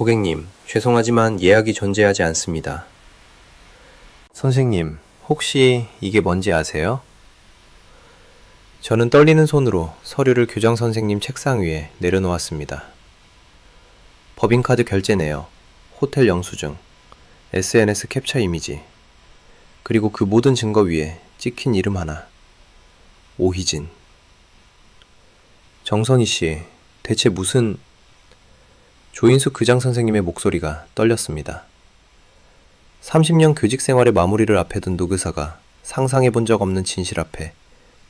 고객님, 죄송하지만 예약이 존재하지 않습니다. 선생님, 혹시 이게 뭔지 아세요? 저는 떨리는 손으로 서류를 교장 선생님 책상 위에 내려놓았습니다. 법인카드 결제 내역, 호텔 영수증, SNS 캡처 이미지, 그리고 그 모든 증거 위에 찍힌 이름 하나. 오희진. 정선희 씨, 대체 무슨... 조인숙 교장 선생님의 목소리가 떨렸습니다. 30년 교직 생활의 마무리를 앞에 둔 노교사가 상상해 본 적 없는 진실 앞에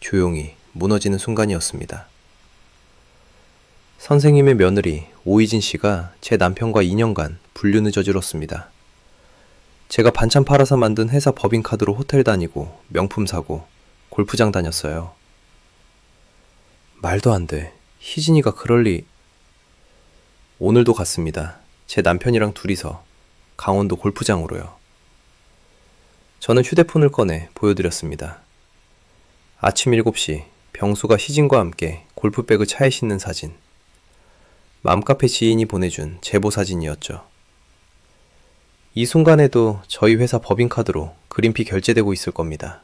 조용히 무너지는 순간이었습니다. 선생님의 며느리 오희진 씨가 제 남편과 2년간 불륜을 저질렀습니다. 제가 반찬 팔아서 만든 회사 법인카드로 호텔 다니고 명품 사고 골프장 다녔어요. 말도 안 돼. 희진이가 그럴 리... 오늘도 갔습니다. 제 남편이랑 둘이서 강원도 골프장으로요. 저는 휴대폰을 꺼내 보여드렸습니다. 아침 7시 병수가 희진과 함께 골프백을 차에 싣는 사진. 맘카페 지인이 보내준 제보 사진이었죠. 이 순간에도 저희 회사 법인카드로 그린피 결제되고 있을 겁니다.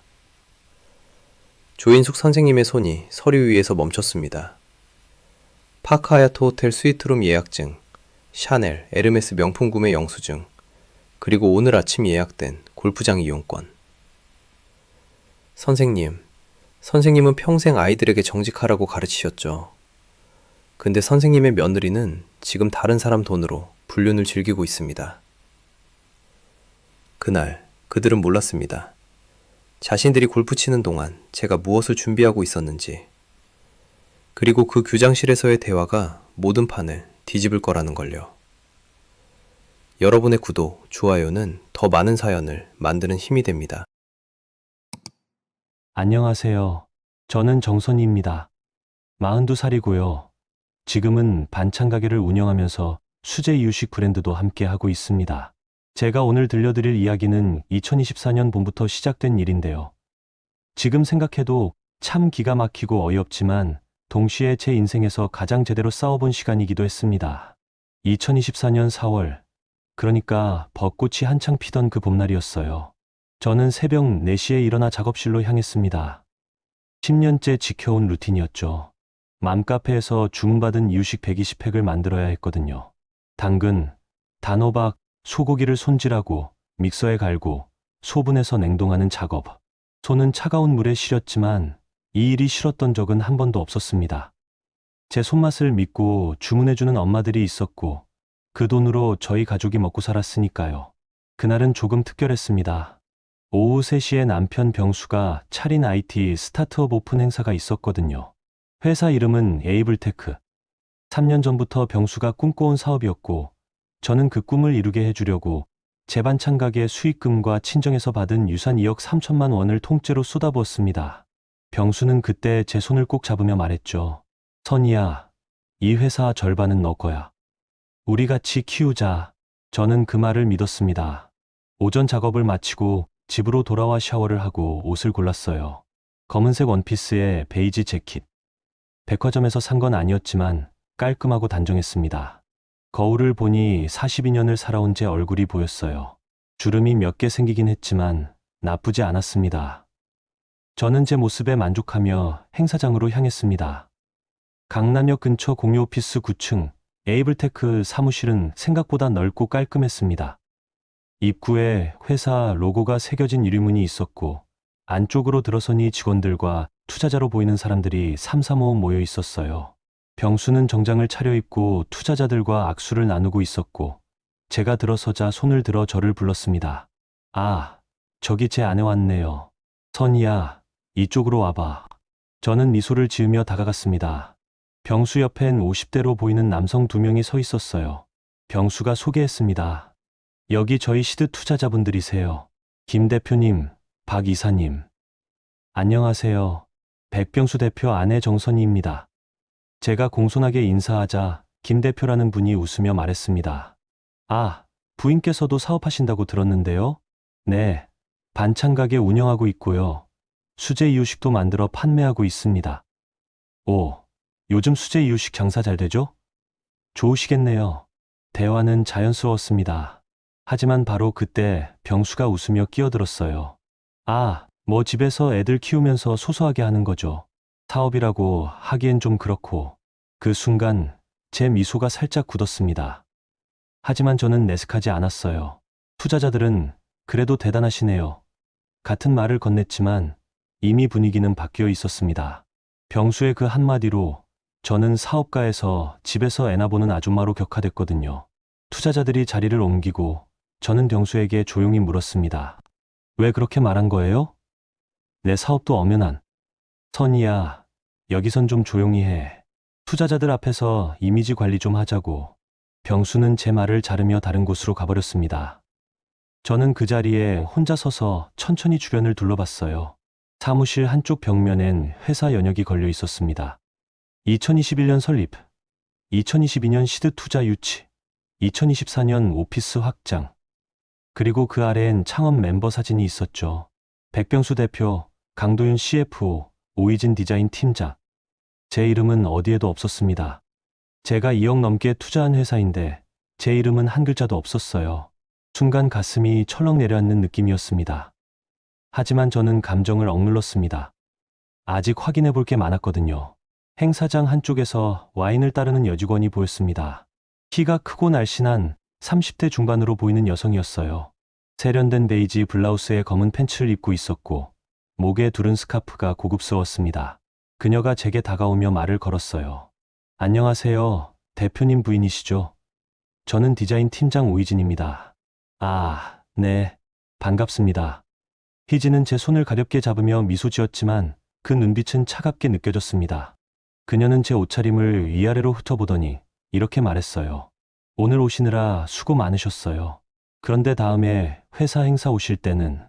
조인숙 선생님의 손이 서류 위에서 멈췄습니다. 파크하야트 호텔 스위트룸 예약증, 샤넬, 에르메스 명품 구매 영수증, 그리고 오늘 아침 예약된 골프장 이용권. 선생님은 평생 아이들에게 정직하라고 가르치셨죠. 근데 선생님의 며느리는 지금 다른 사람 돈으로 불륜을 즐기고 있습니다. 그날 그들은 몰랐습니다. 자신들이 골프 치는 동안 제가 무엇을 준비하고 있었는지, 그리고 그 교장실에서의 대화가 모든 판을 뒤집을 거라는 걸요. 여러분의 구독, 좋아요는 더 많은 사연을 만드는 힘이 됩니다. 안녕하세요. 저는 정선희입니다. 42살이고요. 지금은 반찬 가게를 운영하면서 수제 이유식 브랜드도 함께 하고 있습니다. 제가 오늘 들려드릴 이야기는 2024년 봄부터 시작된 일인데요. 지금 생각해도 참 기가 막히고 어이없지만 동시에 제 인생에서 가장 제대로 싸워본 시간이기도 했습니다. 2024년 4월, 그러니까 벚꽃이 한창 피던 그 봄날이었어요. 저는 새벽 4시에 일어나 작업실로 향했습니다. 10년째 지켜온 루틴이었죠. 맘카페에서 주문받은 이유식 120팩을 만들어야 했거든요. 당근, 단호박, 소고기를 손질하고 믹서에 갈고 소분해서 냉동하는 작업. 손은 차가운 물에 시렸지만 이 일이 싫었던 적은 한 번도 없었습니다. 제 손맛을 믿고 주문해주는 엄마들이 있었고 그 돈으로 저희 가족이 먹고 살았으니까요. 그날은 조금 특별했습니다. 오후 3시에 남편 병수가 차린 IT 스타트업 오픈 행사가 있었거든요. 회사 이름은 에이블테크. 3년 전부터 병수가 꿈꿔온 사업이었고 저는 그 꿈을 이루게 해주려고 제 반찬 가게 수익금과 친정에서 받은 유산 2억 3천만 원을 통째로 쏟아부었습니다. 병수는 그때 제 손을 꼭 잡으며 말했죠. 선희야, 이 회사 절반은 너 거야. 우리 같이 키우자. 저는 그 말을 믿었습니다. 오전 작업을 마치고 집으로 돌아와 샤워를 하고 옷을 골랐어요. 검은색 원피스에 베이지 재킷. 백화점에서 산 건 아니었지만 깔끔하고 단정했습니다. 거울을 보니 42년을 살아온 제 얼굴이 보였어요. 주름이 몇 개 생기긴 했지만 나쁘지 않았습니다. 저는 제 모습에 만족하며 행사장으로 향했습니다. 강남역 근처 공유 오피스 9층 에이블테크 사무실은 생각보다 넓고 깔끔했습니다. 입구에 회사 로고가 새겨진 유리문이 있었고 안쪽으로 들어서니 직원들과 투자자로 보이는 사람들이 삼삼오오 모여 있었어요. 병수는 정장을 차려입고 투자자들과 악수를 나누고 있었고 제가 들어서자 손을 들어 저를 불렀습니다. 아, 저기 제 아내 왔네요. 선희야, 이쪽으로 와봐. 저는 미소를 지으며 다가갔습니다. 병수 옆엔 50대로 보이는 남성 2명이 서 있었어요. 병수가 소개했습니다. 여기 저희 시드 투자자분들이세요. 김 대표님, 박 이사님. 안녕하세요. 백병수 대표 아내 정선희입니다. 제가 공손하게 인사하자 김 대표라는 분이 웃으며 말했습니다. 아, 부인께서도 사업하신다고 들었는데요? 네, 반찬 가게 운영하고 있고요. 수제 이유식도 만들어 판매하고 있습니다. 오, 요즘 수제 이유식 장사 잘 되죠? 좋으시겠네요. 대화는 자연스러웠습니다. 하지만 바로 그때 병수가 웃으며 끼어들었어요. 아, 뭐 집에서 애들 키우면서 소소하게 하는 거죠. 사업이라고 하기엔 좀 그렇고. 그 순간 제 미소가 살짝 굳었습니다. 하지만 저는 내색하지 않았어요. 투자자들은 그래도 대단하시네요. 같은 말을 건넸지만 이미 분위기는 바뀌어 있었습니다. 병수의 그 한마디로 저는 사업가에서 집에서 애나 보는 아줌마로 격화됐거든요. 투자자들이 자리를 옮기고 저는 병수에게 조용히 물었습니다. 왜 그렇게 말한 거예요? 내 사업도 엄연한. 선이야, 여기선 좀 조용히 해. 투자자들 앞에서 이미지 관리 좀 하자고. 병수는 제 말을 자르며 다른 곳으로 가버렸습니다. 저는 그 자리에 혼자 서서 천천히 주변을 둘러봤어요. 사무실 한쪽 벽면엔 회사 연역이 걸려 있었습니다. 2021년 설립, 2022년 시드 투자 유치, 2024년 오피스 확장. 그리고 그 아래엔 창업 멤버 사진이 있었죠. 백병수 대표, 강도윤 CFO, 오이진 디자인 팀장. 제 이름은 어디에도 없었습니다. 제가 2억 넘게 투자한 회사인데 제 이름은 한 글자도 없었어요. 순간 가슴이 철렁 내려앉는 느낌이었습니다. 하지만 저는 감정을 억눌렀습니다. 아직 확인해 볼 게 많았거든요. 행사장 한쪽에서 와인을 따르는 여직원이 보였습니다. 키가 크고 날씬한 30대 중반으로 보이는 여성이었어요. 세련된 베이지 블라우스에 검은 팬츠를 입고 있었고 목에 두른 스카프가 고급스러웠습니다. 그녀가 제게 다가오며 말을 걸었어요. 안녕하세요. 대표님 부인이시죠? 저는 디자인 팀장 오이진입니다. 아, 네. 반갑습니다. 희진은 제 손을 가볍게 잡으며 미소 지었지만 그 눈빛은 차갑게 느껴졌습니다. 그녀는 제 옷차림을 위아래로 훑어보더니 이렇게 말했어요. 오늘 오시느라 수고 많으셨어요. 그런데 다음에 회사 행사 오실 때는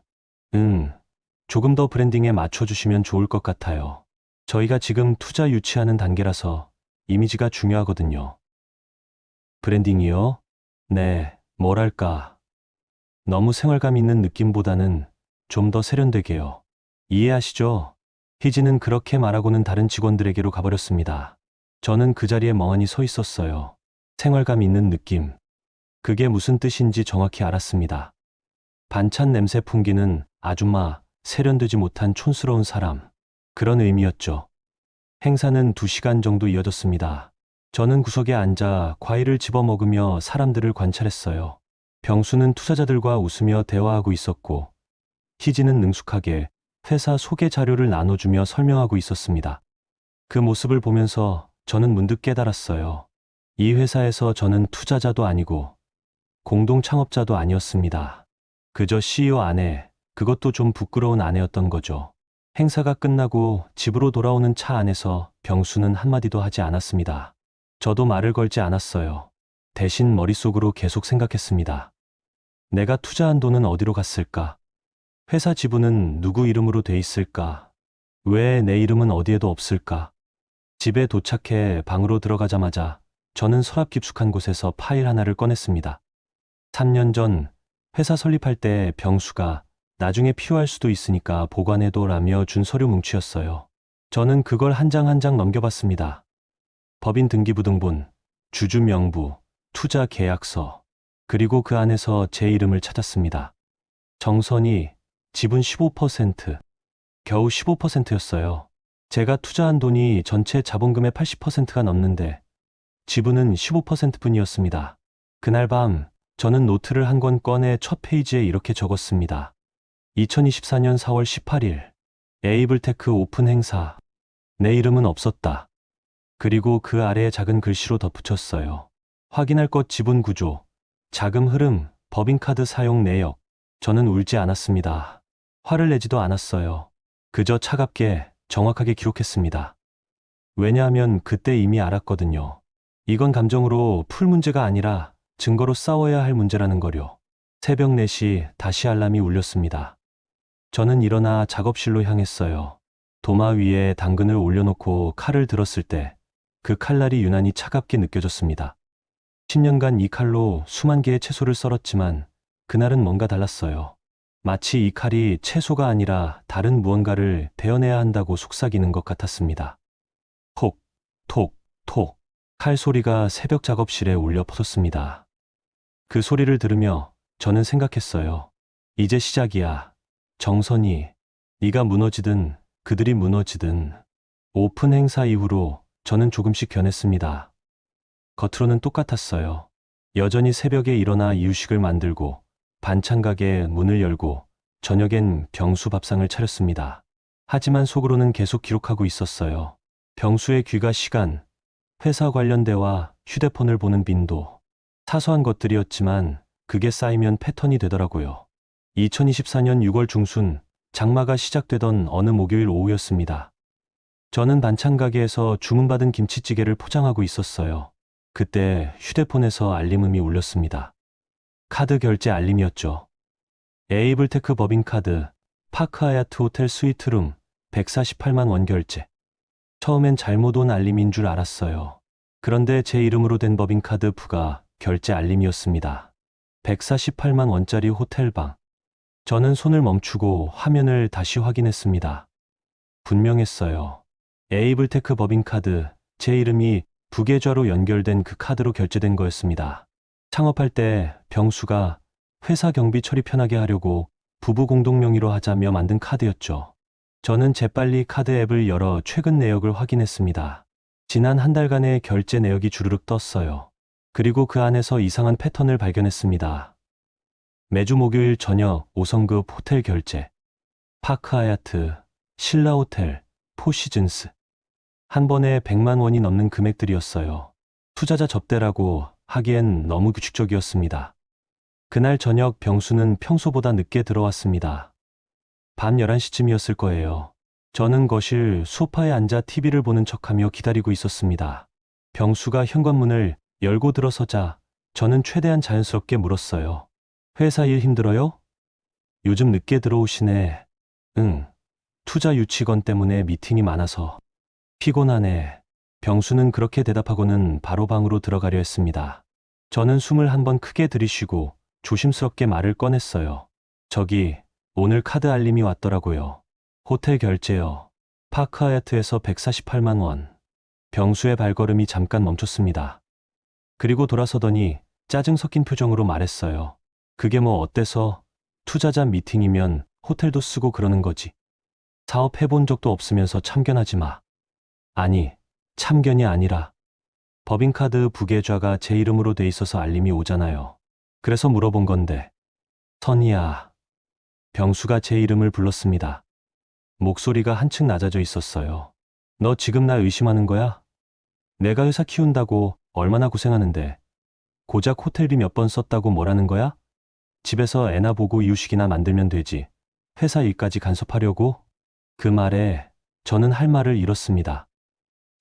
조금 더 브랜딩에 맞춰주시면 좋을 것 같아요. 저희가 지금 투자 유치하는 단계라서 이미지가 중요하거든요. 브랜딩이요? 네, 뭐랄까. 너무 생활감 있는 느낌보다는 좀 더 세련되게요. 이해하시죠? 희진은 그렇게 말하고는 다른 직원들에게로 가버렸습니다. 저는 그 자리에 멍하니 서 있었어요. 생활감 있는 느낌. 그게 무슨 뜻인지 정확히 알았습니다. 반찬 냄새 풍기는 아줌마, 세련되지 못한 촌스러운 사람. 그런 의미였죠. 행사는 2시간 정도 이어졌습니다. 저는 구석에 앉아 과일을 집어 먹으며 사람들을 관찰했어요. 병수는 투자자들과 웃으며 대화하고 있었고, 희진은 능숙하게 회사 소개 자료를 나눠주며 설명하고 있었습니다. 그 모습을 보면서 저는 문득 깨달았어요. 이 회사에서 저는 투자자도 아니고 공동 창업자도 아니었습니다. 그저 CEO 아내, 그것도 좀 부끄러운 아내였던 거죠. 행사가 끝나고 집으로 돌아오는 차 안에서 병수는 한마디도 하지 않았습니다. 저도 말을 걸지 않았어요. 대신 머릿속으로 계속 생각했습니다. 내가 투자한 돈은 어디로 갔을까? 회사 지분은 누구 이름으로 돼 있을까? 왜 내 이름은 어디에도 없을까? 집에 도착해 방으로 들어가자마자 저는 서랍 깊숙한 곳에서 파일 하나를 꺼냈습니다. 3년 전 회사 설립할 때 병수가 나중에 필요할 수도 있으니까 보관해둬라며 준 서류 뭉치였어요. 저는 그걸 한 장 한 장 넘겨봤습니다. 법인 등기부등본, 주주 명부, 투자 계약서, 그리고 그 안에서 제 이름을 찾았습니다. 정선이 지분 15%, 겨우 15%였어요. 제가 투자한 돈이 전체 자본금의 80%가 넘는데 지분은 15%뿐이었습니다. 그날 밤 저는 노트를 한 권 꺼내 첫 페이지에 이렇게 적었습니다. 2024년 4월 18일 에이블테크 오픈 행사. 내 이름은 없었다. 그리고 그 아래에 작은 글씨로 덧붙였어요. 확인할 것 지분 구조, 자금 흐름, 법인카드 사용 내역. 저는 울지 않았습니다. 화를 내지도 않았어요. 그저 차갑게 정확하게 기록했습니다. 왜냐하면 그때 이미 알았거든요. 이건 감정으로 풀 문제가 아니라 증거로 싸워야 할 문제라는 거요. 새벽 4시 다시 알람이 울렸습니다. 저는 일어나 작업실로 향했어요. 도마 위에 당근을 올려놓고 칼을 들었을 때 그 칼날이 유난히 차갑게 느껴졌습니다. 10년간 이 칼로 수만 개의 채소를 썰었지만 그날은 뭔가 달랐어요. 마치 이 칼이 채소가 아니라 다른 무언가를 베어내야 한다고 속삭이는 것 같았습니다. 톡, 톡, 톡. 칼 소리가 새벽 작업실에 울려 퍼졌습니다. 그 소리를 들으며 저는 생각했어요. 이제 시작이야. 정선이, 네가 무너지든 그들이 무너지든. 오픈 행사 이후로 저는 조금씩 변했습니다. 겉으로는 똑같았어요. 여전히 새벽에 일어나 이유식을 만들고 반찬 가게 문을 열고 저녁엔 병수 밥상을 차렸습니다. 하지만 속으로는 계속 기록하고 있었어요. 병수의 귀가 시간, 회사 관련 대화, 휴대폰을 보는 빈도. 사소한 것들이었지만 그게 쌓이면 패턴이 되더라고요. 2024년 6월 중순, 장마가 시작되던 어느 목요일 오후였습니다. 저는 반찬 가게에서 주문받은 김치찌개를 포장하고 있었어요. 그때 휴대폰에서 알림음이 울렸습니다. 카드 결제 알림이었죠. 에이블테크 법인카드, 파크 하얏트 호텔 스위트룸, 148만 원 결제. 처음엔 잘못 온 알림인 줄 알았어요. 그런데 제 이름으로 된 법인카드 부가 결제 알림이었습니다. 148만 원짜리 호텔방. 저는 손을 멈추고 화면을 다시 확인했습니다. 분명했어요. 에이블테크 법인카드, 제 이름이 부계좌로 연결된 그 카드로 결제된 거였습니다. 창업할 때 병수가 회사 경비 처리 편하게 하려고 부부 공동 명의로 하자며 만든 카드였죠. 저는 재빨리 카드 앱을 열어 최근 내역을 확인했습니다. 지난 한 달간의 결제 내역이 주르륵 떴어요. 그리고 그 안에서 이상한 패턴을 발견했습니다. 매주 목요일 저녁 5성급 호텔 결제, 파크 하얏트, 신라 호텔, 포시즌스. 한 번에 100만 원이 넘는 금액들이었어요. 투자자 접대라고 하기엔 너무 규칙적이었습니다. 그날 저녁 병수는 평소보다 늦게 들어왔습니다. 밤 11시쯤이었을 거예요. 저는 거실 소파에 앉아 TV를 보는 척하며 기다리고 있었습니다. 병수가 현관문을 열고 들어서자 저는 최대한 자연스럽게 물었어요. 회사 일 힘들어요? 요즘 늦게 들어오시네. 응. 투자 유치건 때문에 미팅이 많아서. 피곤하네. 병수는 그렇게 대답하고는 바로 방으로 들어가려 했습니다. 저는 숨을 한 번 크게 들이쉬고 조심스럽게 말을 꺼냈어요. 저기, 오늘 카드 알림이 왔더라고요. 호텔 결제요. 파크 하얏트에서 148만 원. 병수의 발걸음이 잠깐 멈췄습니다. 그리고 돌아서더니 짜증 섞인 표정으로 말했어요. 그게 뭐 어때서? 투자자 미팅이면 호텔도 쓰고 그러는 거지. 사업 해본 적도 없으면서 참견하지 마. 아니, 참견이 아니라 법인카드 부계좌가 제 이름으로 돼 있어서 알림이 오잖아요. 그래서 물어본 건데. 선이야. 병수가 제 이름을 불렀습니다. 목소리가 한층 낮아져 있었어요. 너 지금 나 의심하는 거야? 내가 회사 키운다고 얼마나 고생하는데 고작 호텔비 몇 번 썼다고 뭐라는 거야? 집에서 애나 보고 이유식이나 만들면 되지. 회사 일까지 간섭하려고? 그 말에 저는 할 말을 잃었습니다.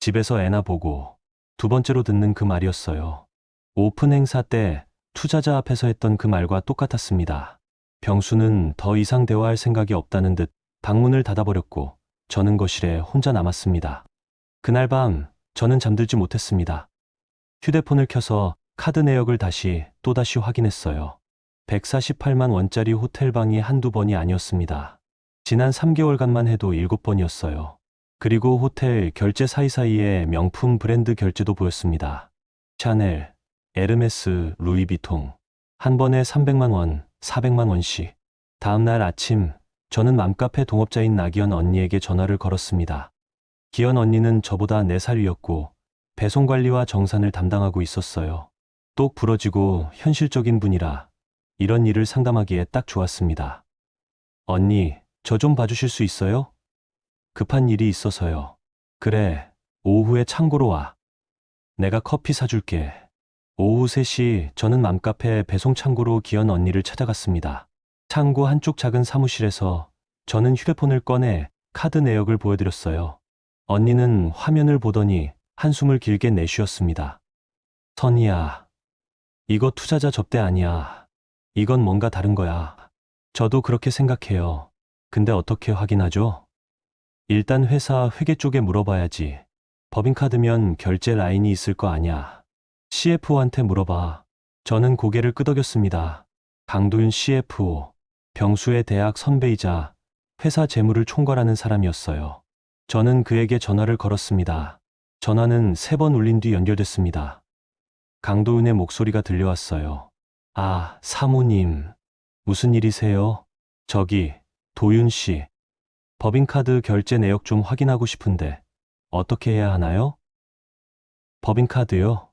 집에서 애나 보고 두 번째로 듣는 그 말이었어요. 오픈 행사 때 투자자 앞에서 했던 그 말과 똑같았습니다. 병수는 더 이상 대화할 생각이 없다는 듯 방문을 닫아버렸고 저는 거실에 혼자 남았습니다. 그날 밤 저는 잠들지 못했습니다. 휴대폰을 켜서 카드 내역을 또다시 확인했어요. 148만 원짜리 호텔방이 한두 번이 아니었습니다. 지난 3개월간만 해도 7번이었어요. 그리고 호텔 결제 사이사이에 명품 브랜드 결제도 보였습니다. 샤넬, 에르메스, 루이비통. 한 번에 300만 원, 400만 원씩. 다음 날 아침 저는 맘카페 동업자인 나기현 언니에게 전화를 걸었습니다. 기현 언니는 저보다 4살 위였고 배송관리와 정산을 담당하고 있었어요. 똑 부러지고 현실적인 분이라 이런 일을 상담하기에 딱 좋았습니다. 언니, 저 좀 봐주실 수 있어요? 급한 일이 있어서요. 그래, 오후에 창고로 와. 내가 커피 사줄게. 오후 3시 저는 맘카페 배송 창고로 기현 언니를 찾아갔습니다. 창고 한쪽 작은 사무실에서 저는 휴대폰을 꺼내 카드 내역을 보여드렸어요. 언니는 화면을 보더니 한숨을 길게 내쉬었습니다. 선이야, 이거 투자자 접대 아니야. 이건 뭔가 다른 거야. 저도 그렇게 생각해요. 근데 어떻게 확인하죠? 일단 회사 회계 쪽에 물어봐야지. 법인카드면 결제 라인이 있을 거 아냐. CFO한테 물어봐. 저는 고개를 끄덕였습니다. 강도윤 CFO, 병수의 대학 선배이자 회사 재무를 총괄하는 사람이었어요. 저는 그에게 전화를 걸었습니다. 전화는 3번 울린 뒤 연결됐습니다. 강도윤의 목소리가 들려왔어요. 아, 사모님. 무슨 일이세요? 저기, 도윤 씨. 법인카드 결제 내역 좀 확인하고 싶은데 어떻게 해야 하나요? 법인카드요?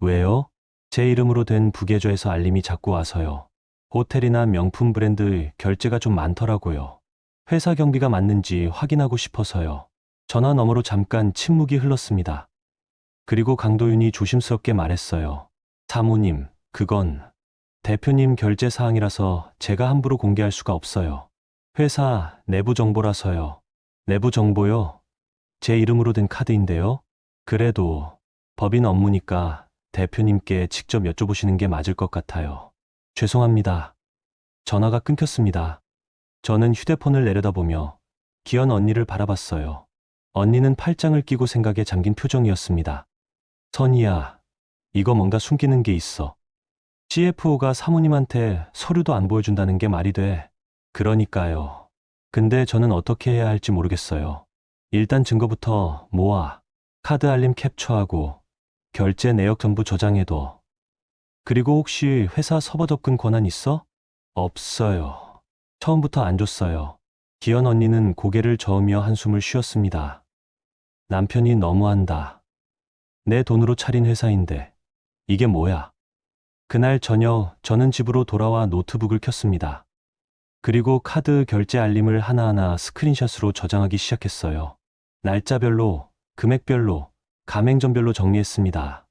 왜요? 제 이름으로 된 부계좌에서 알림이 자꾸 와서요. 호텔이나 명품 브랜드 결제가 좀 많더라고요. 회사 경비가 맞는지 확인하고 싶어서요. 전화 너머로 잠깐 침묵이 흘렀습니다. 그리고 강도윤이 조심스럽게 말했어요. 사모님, 그건 대표님 결제 사항이라서 제가 함부로 공개할 수가 없어요. 회사 내부 정보라서요. 내부 정보요? 제 이름으로 된 카드인데요. 그래도 법인 업무니까 대표님께 직접 여쭤보시는 게 맞을 것 같아요. 죄송합니다. 전화가 끊겼습니다. 저는 휴대폰을 내려다보며 기현 언니를 바라봤어요. 언니는 팔짱을 끼고 생각에 잠긴 표정이었습니다. 선이야, 이거 뭔가 숨기는 게 있어. CFO가 사모님한테 서류도 안 보여준다는 게 말이 돼. 그러니까요. 근데 저는 어떻게 해야 할지 모르겠어요. 일단 증거부터 모아. 카드 알림 캡처하고 결제 내역 전부 저장해둬. 그리고 혹시 회사 서버 접근 권한 있어? 없어요. 처음부터 안 줬어요. 기현 언니는 고개를 저으며 한숨을 쉬었습니다. 남편이 너무한다. 내 돈으로 차린 회사인데 이게 뭐야? 그날 저녁 저는 집으로 돌아와 노트북을 켰습니다. 그리고 카드 결제 알림을 하나하나 스크린샷으로 저장하기 시작했어요. 날짜별로, 금액별로, 가맹점별로 정리했습니다.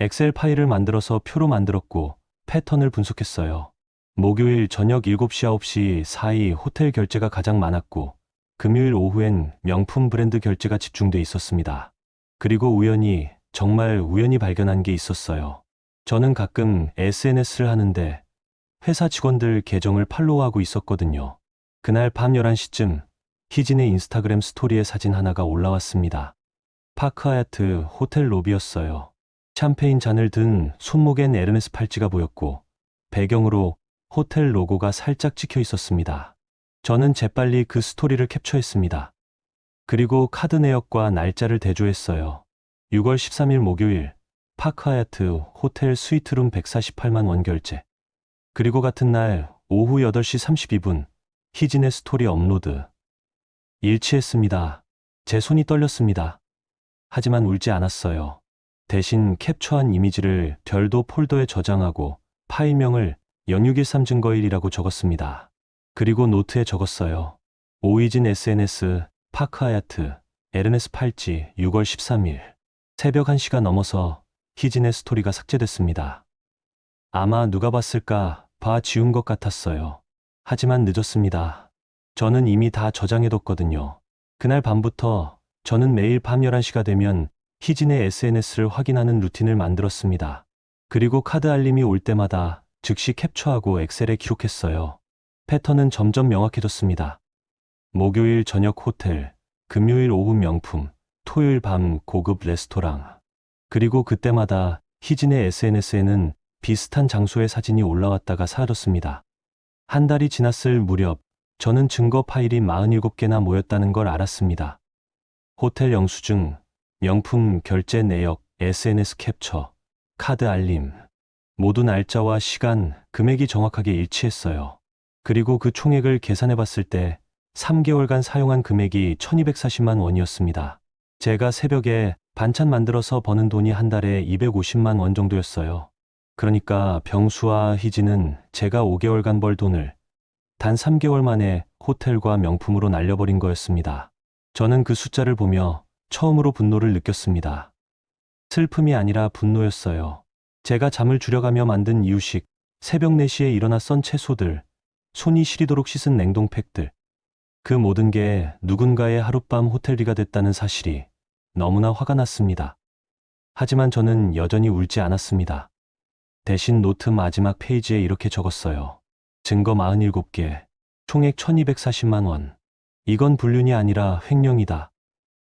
엑셀 파일을 만들어서 표로 만들었고 패턴을 분석했어요. 목요일 저녁 7시 9시 사이 호텔 결제가 가장 많았고 금요일 오후엔 명품 브랜드 결제가 집중돼 있었습니다. 그리고 우연히, 정말 우연히 발견한 게 있었어요. 저는 가끔 SNS를 하는데 회사 직원들 계정을 팔로우하고 있었거든요. 그날 밤 11시쯤 희진의 인스타그램 스토리에 사진 하나가 올라왔습니다. 파크 하얏트 호텔 로비였어요. 샴페인 잔을 든 손목엔 에르메스 팔찌가 보였고 배경으로 호텔 로고가 살짝 찍혀 있었습니다. 저는 재빨리 그 스토리를 캡처했습니다. 그리고 카드 내역과 날짜를 대조했어요. 6월 13일 목요일 파크 하얏트 호텔 스위트룸 148만 원 결제. 그리고 같은 날 오후 8시 32분 희진의 스토리 업로드. 일치했습니다. 제 손이 떨렸습니다. 하지만 울지 않았어요. 대신 캡처한 이미지를 별도 폴더에 저장하고 파일명을 0613 증거일이라고 적었습니다. 그리고 노트에 적었어요. 오이진 SNS, 파크 하얏트, 에르메스 팔찌 6월 13일. 새벽 1시가 넘어서 희진의 스토리가 삭제됐습니다. 아마 누가 봤을까 봐 지운 것 같았어요. 하지만 늦었습니다. 저는 이미 다 저장해뒀거든요. 그날 밤부터 저는 매일 밤 11시가 되면 희진의 SNS를 확인하는 루틴을 만들었습니다. 그리고 카드 알림이 올 때마다 즉시 캡처하고 엑셀에 기록했어요. 패턴은 점점 명확해졌습니다. 목요일 저녁 호텔, 금요일 오후 명품, 토요일 밤 고급 레스토랑. 그리고 그때마다 희진의 SNS에는 비슷한 장소의 사진이 올라왔다가 사라졌습니다. 한 달이 지났을 무렵 저는 증거 파일이 47개나 모였다는 걸 알았습니다. 호텔 영수증, 명품 결제 내역, SNS 캡처, 카드 알림. 모두 날짜와 시간, 금액이 정확하게 일치했어요. 그리고 그 총액을 계산해 봤을 때 3개월간 사용한 금액이 1240만 원이었습니다. 제가 새벽에 반찬 만들어서 버는 돈이 한 달에 250만 원 정도였어요. 그러니까 병수와 희진은 제가 5개월간 벌 돈을 단 3개월 만에 호텔과 명품으로 날려버린 거였습니다. 저는 그 숫자를 보며 처음으로 분노를 느꼈습니다. 슬픔이 아니라 분노였어요. 제가 잠을 줄여가며 만든 이유식, 새벽 4시에 일어나 썬 채소들, 손이 시리도록 씻은 냉동팩들. 그 모든 게 누군가의 하룻밤 호텔비가 됐다는 사실이 너무나 화가 났습니다. 하지만 저는 여전히 울지 않았습니다. 대신 노트 마지막 페이지에 이렇게 적었어요. 증거 47개, 총액 1240만 원. 이건 불륜이 아니라 횡령이다.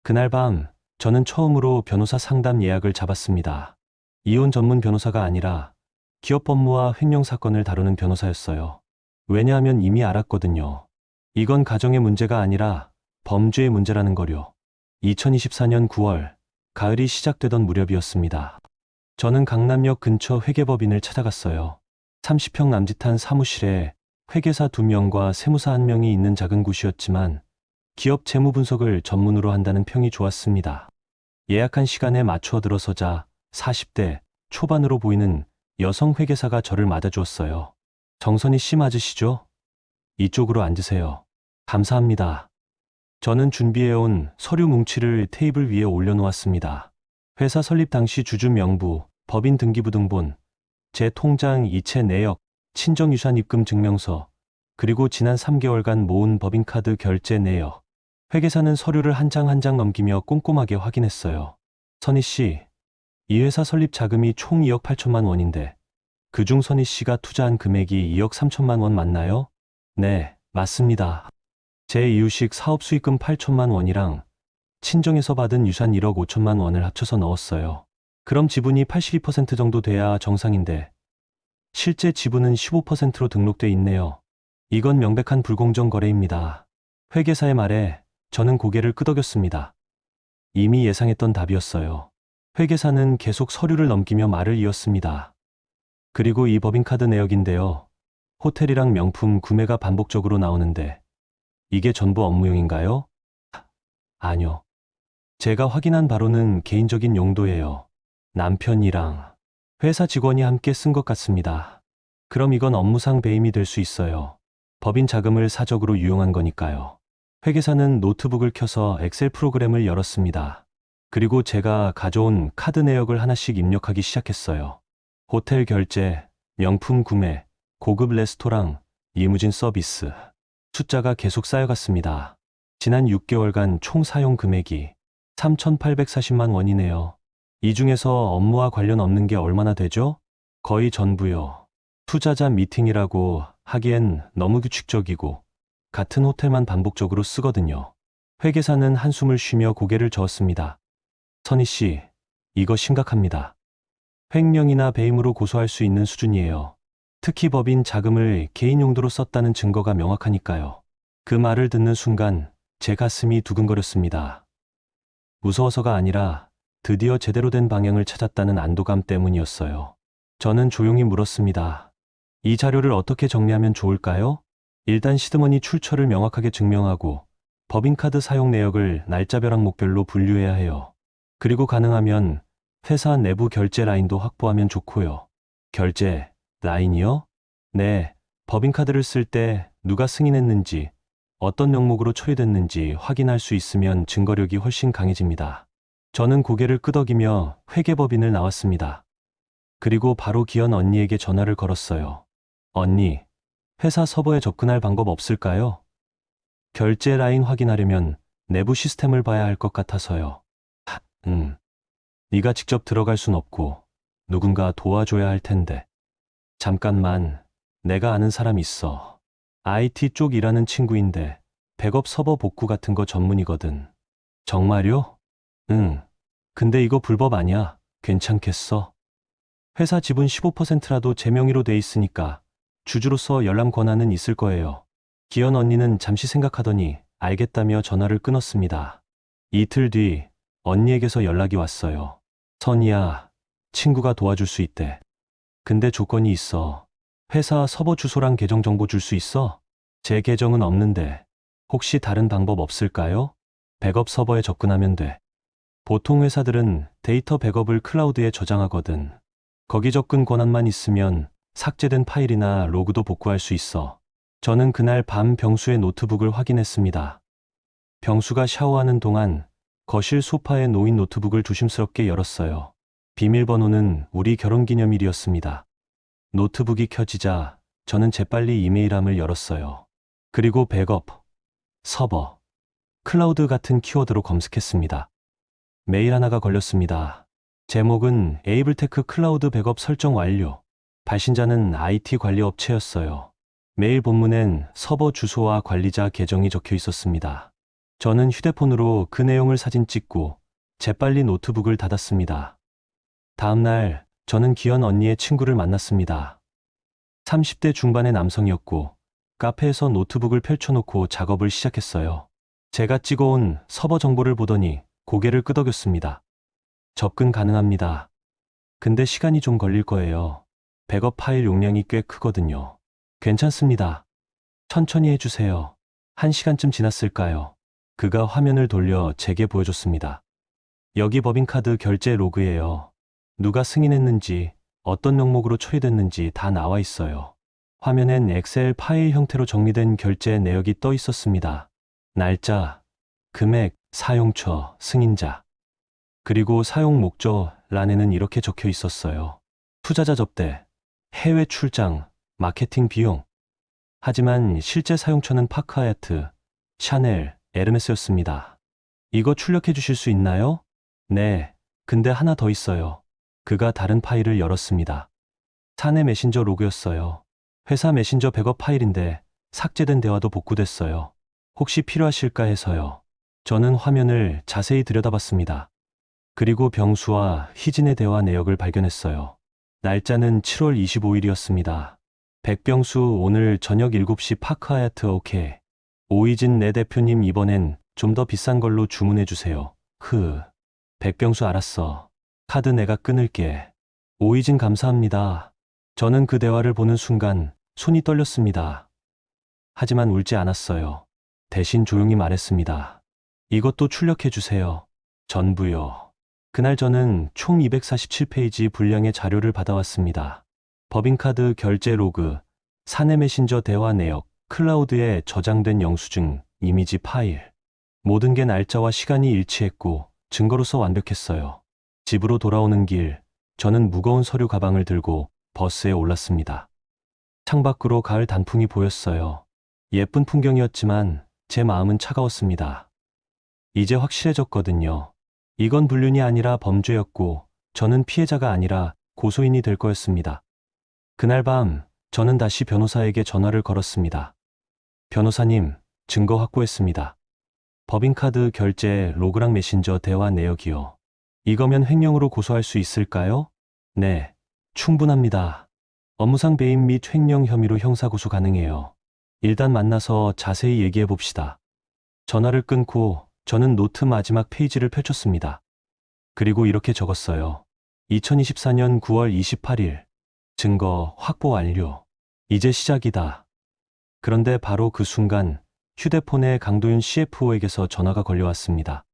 그날 밤 저는 처음으로 변호사 상담 예약을 잡았습니다. 이혼 전문 변호사가 아니라 기업 법무와 횡령 사건을 다루는 변호사였어요. 왜냐하면 이미 알았거든요. 이건 가정의 문제가 아니라 범죄의 문제라는 거요. 2024년 9월, 가을이 시작되던 무렵이었습니다. 저는 강남역 근처 회계법인을 찾아갔어요. 30평 남짓한 사무실에 회계사 2명과 세무사 1명이 있는 작은 곳이었지만 기업 재무 분석을 전문으로 한다는 평이 좋았습니다. 예약한 시간에 맞춰 들어서자 40대 초반으로 보이는 여성 회계사가 저를 맞아주었어요. 정선희 씨 맞으시죠? 이쪽으로 앉으세요. 감사합니다. 저는 준비해온 서류 뭉치를 테이블 위에 올려놓았습니다. 회사 설립 당시 주주 명부, 법인 등기부 등본, 제 통장 이체 내역, 친정유산 입금 증명서, 그리고 지난 3개월간 모은 법인카드 결제 내역. 회계사는 서류를 한 장 한 장 넘기며 꼼꼼하게 확인했어요. 선희 씨, 이 회사 설립 자금이 총 2억 8천만 원인데 그중 선희 씨가 투자한 금액이 2억 3천만 원 맞나요? 네, 맞습니다. 제 이유식 사업 수익금 8천만 원이랑 친정에서 받은 유산 1억 5천만 원을 합쳐서 넣었어요. 그럼 지분이 82% 정도 돼야 정상인데 실제 지분은 15%로 등록돼 있네요. 이건 명백한 불공정 거래입니다. 회계사의 말에 저는 고개를 끄덕였습니다. 이미 예상했던 답이었어요. 회계사는 계속 서류를 넘기며 말을 이었습니다. 그리고 이 법인카드 내역인데요. 호텔이랑 명품 구매가 반복적으로 나오는데 이게 전부 업무용인가요? 아니요. 제가 확인한 바로는 개인적인 용도예요. 남편이랑 회사 직원이 함께 쓴 것 같습니다. 그럼 이건 업무상 배임이 될 수 있어요. 법인 자금을 사적으로 유용한 거니까요. 회계사는 노트북을 켜서 엑셀 프로그램을 열었습니다. 그리고 제가 가져온 카드 내역을 하나씩 입력하기 시작했어요. 호텔 결제, 명품 구매, 고급 레스토랑, 리무진 서비스. 숫자가 계속 쌓여갔습니다. 지난 6개월간 총 사용 금액이 3,840만 원이네요. 이 중에서 업무와 관련 없는 게 얼마나 되죠? 거의 전부요. 투자자 미팅이라고 하기엔 너무 규칙적이고 같은 호텔만 반복적으로 쓰거든요. 회계사는 한숨을 쉬며 고개를 저었습니다. 선희 씨, 이거 심각합니다. 횡령이나 배임으로 고소할 수 있는 수준이에요. 특히 법인 자금을 개인 용도로 썼다는 증거가 명확하니까요. 그 말을 듣는 순간 제 가슴이 두근거렸습니다. 무서워서가 아니라 드디어 제대로 된 방향을 찾았다는 안도감 때문이었어요. 저는 조용히 물었습니다. 이 자료를 어떻게 정리하면 좋을까요? 일단 시드머니 출처를 명확하게 증명하고 법인카드 사용 내역을 날짜별 항목별로 분류해야 해요. 그리고 가능하면 회사 내부 결제 라인도 확보하면 좋고요. 결제 라인이요? 네, 법인카드를 쓸 때 누가 승인했는지, 어떤 명목으로 처리됐는지 확인할 수 있으면 증거력이 훨씬 강해집니다. 저는 고개를 끄덕이며 회계법인을 나왔습니다. 그리고 바로 기현 언니에게 전화를 걸었어요. 언니, 회사 서버에 접근할 방법 없을까요? 결제 라인 확인하려면 내부 시스템을 봐야 할 것 같아서요. 네가 직접 들어갈 순 없고 누군가 도와줘야 할 텐데. 잠깐만, 내가 아는 사람 있어. IT 쪽 일하는 친구인데 백업 서버 복구 같은 거 전문이거든. 정말요? 응. 근데 이거 불법 아니야. 괜찮겠어? 회사 지분 15%라도 제 명의로 돼 있으니까 주주로서 열람 권한은 있을 거예요. 기현 언니는 잠시 생각하더니 알겠다며 전화를 끊었습니다. 이틀 뒤 언니에게서 연락이 왔어요. 선이야, 친구가 도와줄 수 있대. 근데 조건이 있어. 회사 서버 주소랑 계정 정보 줄 수 있어? 제 계정은 없는데 혹시 다른 방법 없을까요? 백업 서버에 접근하면 돼. 보통 회사들은 데이터 백업을 클라우드에 저장하거든. 거기 접근 권한만 있으면 삭제된 파일이나 로그도 복구할 수 있어. 저는 그날 밤 병수의 노트북을 확인했습니다. 병수가 샤워하는 동안 거실 소파에 놓인 노트북을 조심스럽게 열었어요. 비밀번호는 우리 결혼기념일이었습니다. 노트북이 켜지자 저는 재빨리 이메일함을 열었어요. 그리고 백업, 서버, 클라우드 같은 키워드로 검색했습니다. 메일 하나가 걸렸습니다. 제목은 에이블테크 클라우드 백업 설정 완료. 발신자는 IT 관리 업체였어요. 메일 본문엔 서버 주소와 관리자 계정이 적혀 있었습니다. 저는 휴대폰으로 그 내용을 사진 찍고 재빨리 노트북을 닫았습니다. 다음 날 저는 기현 언니의 친구를 만났습니다. 30대 중반의 남성이었고 카페에서 노트북을 펼쳐놓고 작업을 시작했어요. 제가 찍어온 서버 정보를 보더니 고개를 끄덕였습니다. 접근 가능합니다. 근데 시간이 좀 걸릴 거예요. 백업 파일 용량이 꽤 크거든요. 괜찮습니다. 천천히 해주세요. 1시간쯤 지났을까요? 그가 화면을 돌려 제게 보여줬습니다. 여기 법인카드 결제 로그예요. 누가 승인했는지, 어떤 명목으로 처리됐는지 다 나와 있어요. 화면엔 엑셀 파일 형태로 정리된 결제 내역이 떠 있었습니다. 날짜, 금액, 사용처, 승인자. 그리고 사용 목적란에는 이렇게 적혀 있었어요. 투자자 접대, 해외 출장, 마케팅 비용. 하지만 실제 사용처는 파크하야트, 샤넬, 에르메스였습니다. 이거 출력해 주실 수 있나요? 네, 근데 하나 더 있어요. 그가 다른 파일을 열었습니다. 사내 메신저 로그였어요. 회사 메신저 백업 파일인데 삭제된 대화도 복구됐어요. 혹시 필요하실까 해서요. 저는 화면을 자세히 들여다봤습니다. 그리고 병수와 희진의 대화 내역을 발견했어요. 날짜는 7월 25일이었습니다. 백병수 오늘 저녁 7시 파크하야트 오케이. 오희진 내 대표님 이번엔 좀 더 비싼 걸로 주문해 주세요. 백병수 알았어. 카드 내가 끊을게. 오희진 감사합니다. 저는 그 대화를 보는 순간 손이 떨렸습니다. 하지만 울지 않았어요. 대신 조용히 말했습니다. 이것도 출력해 주세요. 전부요. 그날 저는 총 247페이지 분량의 자료를 받아왔습니다. 법인카드 결제 로그, 사내 메신저 대화 내역, 클라우드에 저장된 영수증, 이미지 파일. 모든 게 날짜와 시간이 일치했고 증거로서 완벽했어요. 집으로 돌아오는 길, 저는 무거운 서류 가방을 들고 버스에 올랐습니다. 창밖으로 가을 단풍이 보였어요. 예쁜 풍경이었지만 제 마음은 차가웠습니다. 이제 확실해졌거든요. 이건 불륜이 아니라 범죄였고 저는 피해자가 아니라 고소인이 될 거였습니다. 그날 밤 저는 다시 변호사에게 전화를 걸었습니다. 변호사님, 증거 확보했습니다. 법인카드 결제 로그랑 메신저 대화 내역이요. 이거면 횡령으로 고소할 수 있을까요? 네, 충분합니다. 업무상 배임 및 횡령 혐의로 형사고소 가능해요. 일단 만나서 자세히 얘기해 봅시다. 전화를 끊고 저는 노트 마지막 페이지를 펼쳤습니다. 그리고 이렇게 적었어요. 2024년 9월 28일. 증거 확보 완료. 이제 시작이다. 그런데 바로 그 순간 휴대폰에 강도윤 CFO에게서 전화가 걸려왔습니다.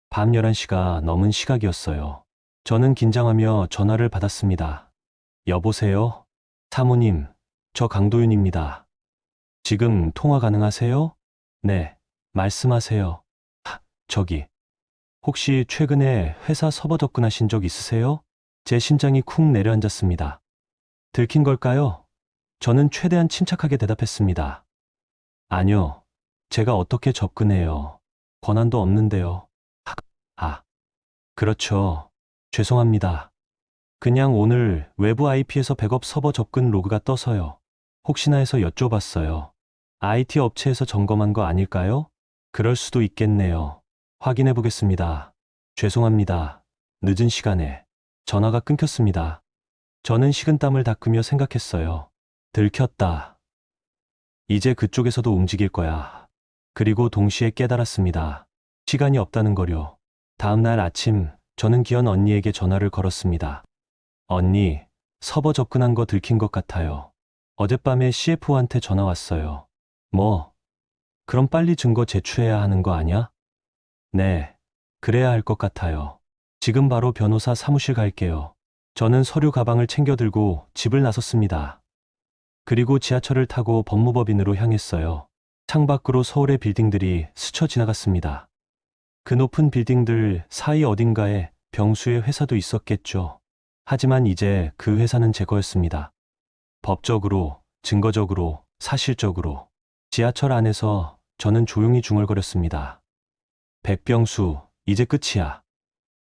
밤 11시가 넘은 시각이었어요. 저는 긴장하며 전화를 받았습니다. 여보세요? 사모님, 저 강도윤입니다. 지금 통화 가능하세요? 네, 말씀하세요. 저기, 혹시 최근에 회사 서버 접근하신 적 있으세요? 제 심장이 쿵 내려앉았습니다. 들킨 걸까요? 저는 최대한 침착하게 대답했습니다. 아니요, 제가 어떻게 접근해요. 권한도 없는데요. 그렇죠. 죄송합니다. 그냥 오늘 외부 IP에서 백업 서버 접근 로그가 떠서요. 혹시나 해서 여쭤봤어요. IT 업체에서 점검한 거 아닐까요? 그럴 수도 있겠네요. 확인해 보겠습니다. 죄송합니다. 늦은 시간에 전화가 끊겼습니다. 저는 식은땀을 닦으며 생각했어요. 들켰다. 이제 그쪽에서도 움직일 거야. 그리고 동시에 깨달았습니다. 시간이 없다는 거요. 다음 날 아침 저는 기현 언니에게 전화를 걸었습니다. 언니, 서버 접근한 거 들킨 것 같아요. 어젯밤에 CFO한테 전화 왔어요. 뭐? 그럼 빨리 증거 제출해야 하는 거 아냐? 네, 그래야 할 것 같아요. 지금 바로 변호사 사무실 갈게요. 저는 서류 가방을 챙겨 들고 집을 나섰습니다. 그리고 지하철을 타고 법무법인으로 향했어요. 창밖으로 서울의 빌딩들이 스쳐 지나갔습니다. 그 높은 빌딩들 사이 어딘가에 병수의 회사도 있었겠죠. 하지만 이제 그 회사는 제 거였습니다. 법적으로, 증거적으로, 사실적으로. 지하철 안에서 저는 조용히 중얼거렸습니다. 백병수, 이제 끝이야.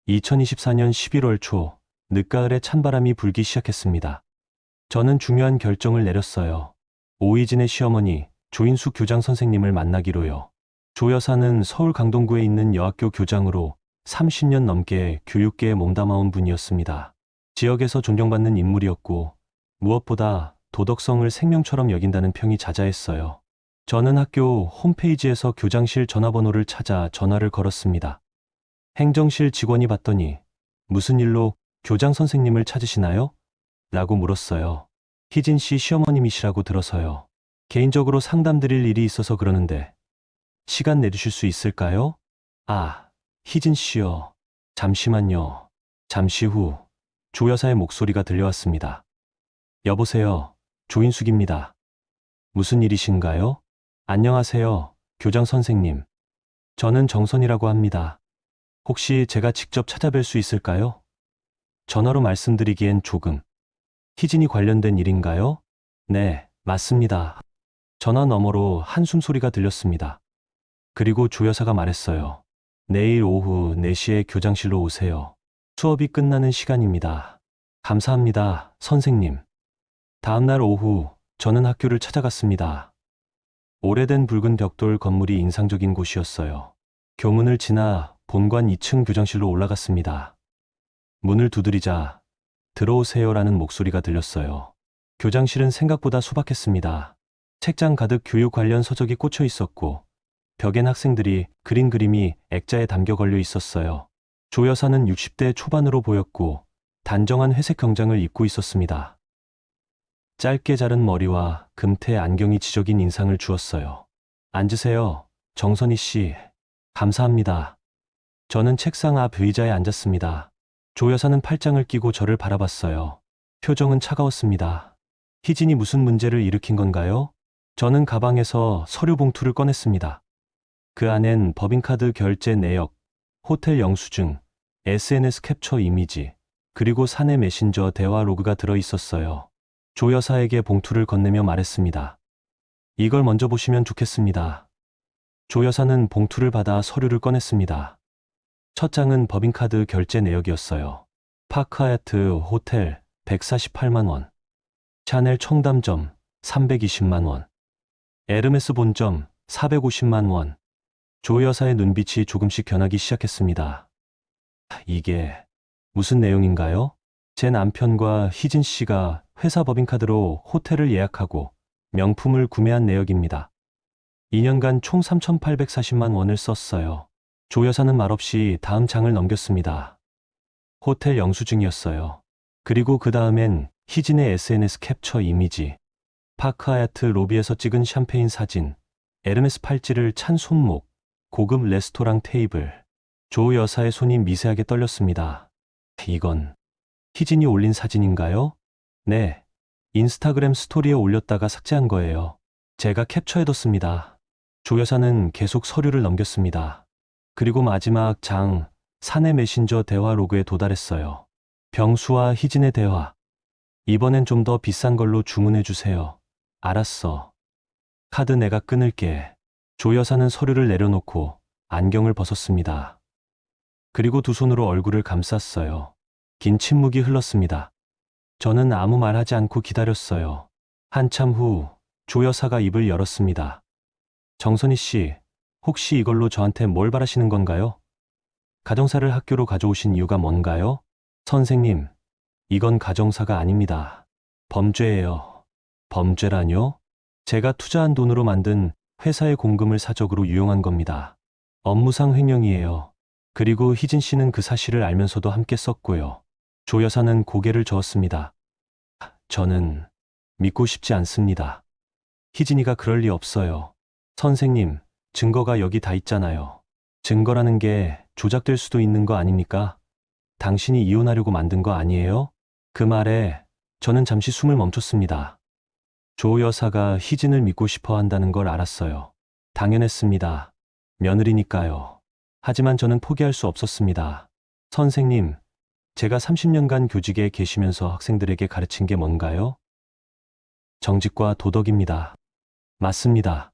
2024년 11월 초, 늦가을에 찬바람이 불기 시작했습니다. 저는 중요한 결정을 내렸어요. 오희진의 시어머니, 조인숙 교장 선생님을 만나기로요. 조 여사는 서울 강동구에 있는 여학교 교장으로 30년 넘게 교육계에 몸담아온 분이었습니다. 지역에서 존경받는 인물이었고 무엇보다 도덕성을 생명처럼 여긴다는 평이 자자했어요. 저는 학교 홈페이지에서 교장실 전화번호를 찾아 전화를 걸었습니다. 행정실 직원이 받더니 무슨 일로 교장 선생님을 찾으시나요? 라고 물었어요. 희진 씨 시어머님이시라고 들어서요. 개인적으로 상담 드릴 일이 있어서 그러는데 시간 내주실 수 있을까요? 아, 희진 씨요. 잠시만요. 잠시 후 조 여사의 목소리가 들려왔습니다. 여보세요. 조인숙입니다. 무슨 일이신가요? 안녕하세요. 교장 선생님. 저는 정선이라고 합니다. 혹시 제가 직접 찾아뵐 수 있을까요? 전화로 말씀드리기엔 조금. 희진이 관련된 일인가요? 네, 맞습니다. 전화 너머로 한숨 소리가 들렸습니다. 그리고 조 여사가 말했어요. 내일 오후 4시에 교장실로 오세요. 수업이 끝나는 시간입니다. 감사합니다, 선생님. 다음날 오후 저는 학교를 찾아갔습니다. 오래된 붉은 벽돌 건물이 인상적인 곳이었어요. 교문을 지나 본관 2층 교장실로 올라갔습니다. 문을 두드리자 들어오세요라는 목소리가 들렸어요. 교장실은 생각보다 소박했습니다. 책장 가득 교육 관련 서적이 꽂혀 있었고 벽엔 학생들이 그린 그림이 액자에 담겨 걸려 있었어요. 조 여사는 60대 초반으로 보였고 단정한 회색 경장을 입고 있었습니다. 짧게 자른 머리와 금태 안경이 지적인 인상을 주었어요. 앉으세요, 정선희 씨. 감사합니다. 저는 책상 앞 의자에 앉았습니다. 조 여사는 팔짱을 끼고 저를 바라봤어요. 표정은 차가웠습니다. 희진이 무슨 문제를 일으킨 건가요? 저는 가방에서 서류 봉투를 꺼냈습니다. 그 안엔 법인카드 결제 내역, 호텔 영수증, SNS 캡처 이미지, 그리고 사내 메신저 대화 로그가 들어 있었어요. 조 여사에게 봉투를 건네며 말했습니다. 이걸 먼저 보시면 좋겠습니다. 조 여사는 봉투를 받아 서류를 꺼냈습니다. 첫 장은 법인카드 결제 내역이었어요. 파크하얏트 호텔 148만 원, 샤넬 청담점 320만 원, 에르메스 본점 450만 원. 조 여사의 눈빛이 조금씩 변하기 시작했습니다. 이게 무슨 내용인가요? 제 남편과 희진 씨가 회사 법인카드로 호텔을 예약하고 명품을 구매한 내역입니다. 2년간 총 3,840만 원을 썼어요. 조 여사는 말없이 다음 장을 넘겼습니다. 호텔 영수증이었어요. 그리고 그 다음엔 희진의 SNS 캡처 이미지, 파크하얏트 로비에서 찍은 샴페인 사진, 에르메스 팔찌를 찬 손목, 고급 레스토랑 테이블. 조 여사의 손이 미세하게 떨렸습니다. 이건 희진이 올린 사진인가요? 네. 인스타그램 스토리에 올렸다가 삭제한 거예요. 제가 캡처해뒀습니다. 조 여사는 계속 서류를 넘겼습니다. 그리고 마지막 장, 사내 메신저 대화 로그에 도달했어요. 병수와 희진의 대화. 이번엔 좀 더 비싼 걸로 주문해주세요. 알았어. 카드 내가 끊을게. 조 여사는 서류를 내려놓고 안경을 벗었습니다. 그리고 두 손으로 얼굴을 감쌌어요. 긴 침묵이 흘렀습니다. 저는 아무 말 하지 않고 기다렸어요. 한참 후 조 여사가 입을 열었습니다. 정선희 씨, 혹시 이걸로 저한테 뭘 바라시는 건가요? 가정사를 학교로 가져오신 이유가 뭔가요? 선생님, 이건 가정사가 아닙니다. 범죄예요. 범죄라뇨? 제가 투자한 돈으로 만든 회사의 공금을 사적으로 유용한 겁니다. 업무상 횡령이에요. 그리고 희진 씨는 그 사실을 알면서도 함께 썼고요. 조 여사는 고개를 저었습니다. 저는 믿고 싶지 않습니다. 희진이가 그럴 리 없어요. 선생님, 증거가 여기 다 있잖아요. 증거라는 게 조작될 수도 있는 거 아닙니까? 당신이 이혼하려고 만든 거 아니에요? 그 말에 저는 잠시 숨을 멈췄습니다. 조 여사가 희진을 믿고 싶어 한다는 걸 알았어요. 당연했습니다. 며느리니까요. 하지만 저는 포기할 수 없었습니다. 선생님, 제가 30년간 교직에 계시면서 학생들에게 가르친 게 뭔가요? 정직과 도덕입니다. 맞습니다.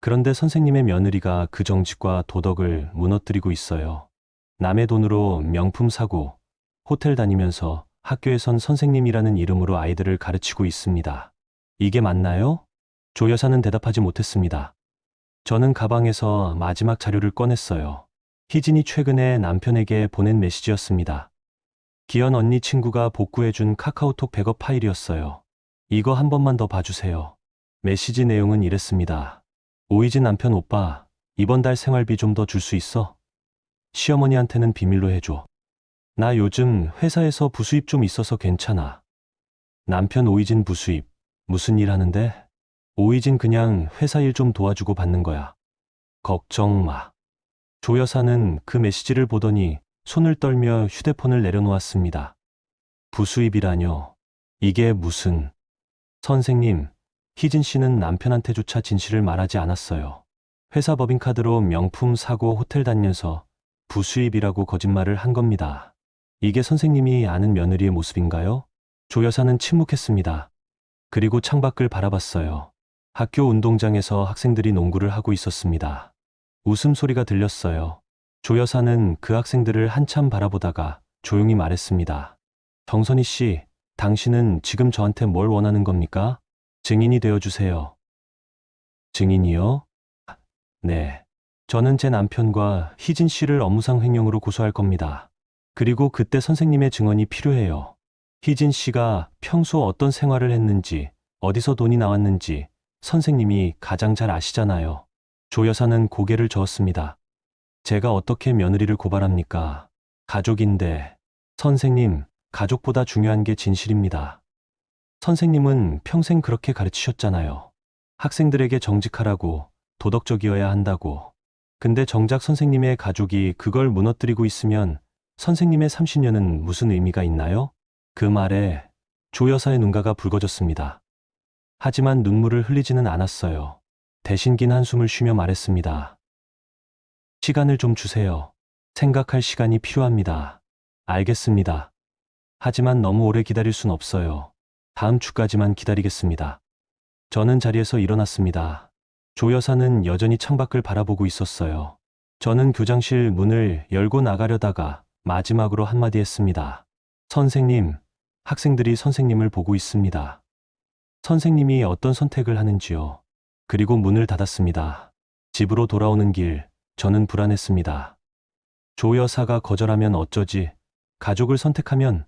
그런데 선생님의 며느리가 그 정직과 도덕을 무너뜨리고 있어요. 남의 돈으로 명품 사고, 호텔 다니면서 학교에선 선생님이라는 이름으로 아이들을 가르치고 있습니다. 이게 맞나요? 조 여사는 대답하지 못했습니다. 저는 가방에서 마지막 자료를 꺼냈어요. 희진이 최근에 남편에게 보낸 메시지였습니다. 기현 언니 친구가 복구해준 카카오톡 백업 파일이었어요. 이거 한 번만 더 봐주세요. 메시지 내용은 이랬습니다. 오이진 남편 오빠, 이번 달 생활비 좀 더 줄 수 있어? 시어머니한테는 비밀로 해줘. 나 요즘 회사에서 부수입 좀 있어서 괜찮아. 남편 오이진 부수입. 무슨 일 하는데? 오이진 그냥 회사 일 좀 도와주고 받는 거야. 걱정 마. 조 여사는 그 메시지를 보더니 손을 떨며 휴대폰을 내려놓았습니다. 부수입이라뇨. 이게 무슨... 선생님, 희진 씨는 남편한테조차 진실을 말하지 않았어요. 회사 법인카드로 명품 사고 호텔 다니면서 부수입이라고 거짓말을 한 겁니다. 이게 선생님이 아는 며느리의 모습인가요? 조 여사는 침묵했습니다. 그리고 창밖을 바라봤어요. 학교 운동장에서 학생들이 농구를 하고 있었습니다. 웃음소리가 들렸어요. 조 여사는 그 학생들을 한참 바라보다가 조용히 말했습니다. 정선희 씨, 당신은 지금 저한테 뭘 원하는 겁니까? 증인이 되어주세요. 증인이요? 네. 저는 제 남편과 희진 씨를 업무상 횡령으로 고소할 겁니다. 그리고 그때 선생님의 증언이 필요해요. 희진 씨가 평소 어떤 생활을 했는지, 어디서 돈이 나왔는지 선생님이 가장 잘 아시잖아요. 조 여사는 고개를 저었습니다. 제가 어떻게 며느리를 고발합니까? 가족인데. 선생님, 가족보다 중요한 게 진실입니다. 선생님은 평생 그렇게 가르치셨잖아요. 학생들에게 정직하라고, 도덕적이어야 한다고. 근데 정작 선생님의 가족이 그걸 무너뜨리고 있으면 선생님의 30년은 무슨 의미가 있나요? 그 말에 조 여사의 눈가가 붉어졌습니다. 하지만 눈물을 흘리지는 않았어요. 대신 긴 한숨을 쉬며 말했습니다. 시간을 좀 주세요. 생각할 시간이 필요합니다. 알겠습니다. 하지만 너무 오래 기다릴 순 없어요. 다음 주까지만 기다리겠습니다. 저는 자리에서 일어났습니다. 조 여사는 여전히 창밖을 바라보고 있었어요. 저는 교장실 문을 열고 나가려다가 마지막으로 한마디 했습니다. 선생님, 학생들이 선생님을 보고 있습니다. 선생님이 어떤 선택을 하는지요. 그리고 문을 닫았습니다. 집으로 돌아오는 길, 저는 불안했습니다. 조 여사가 거절하면 어쩌지? 가족을 선택하면?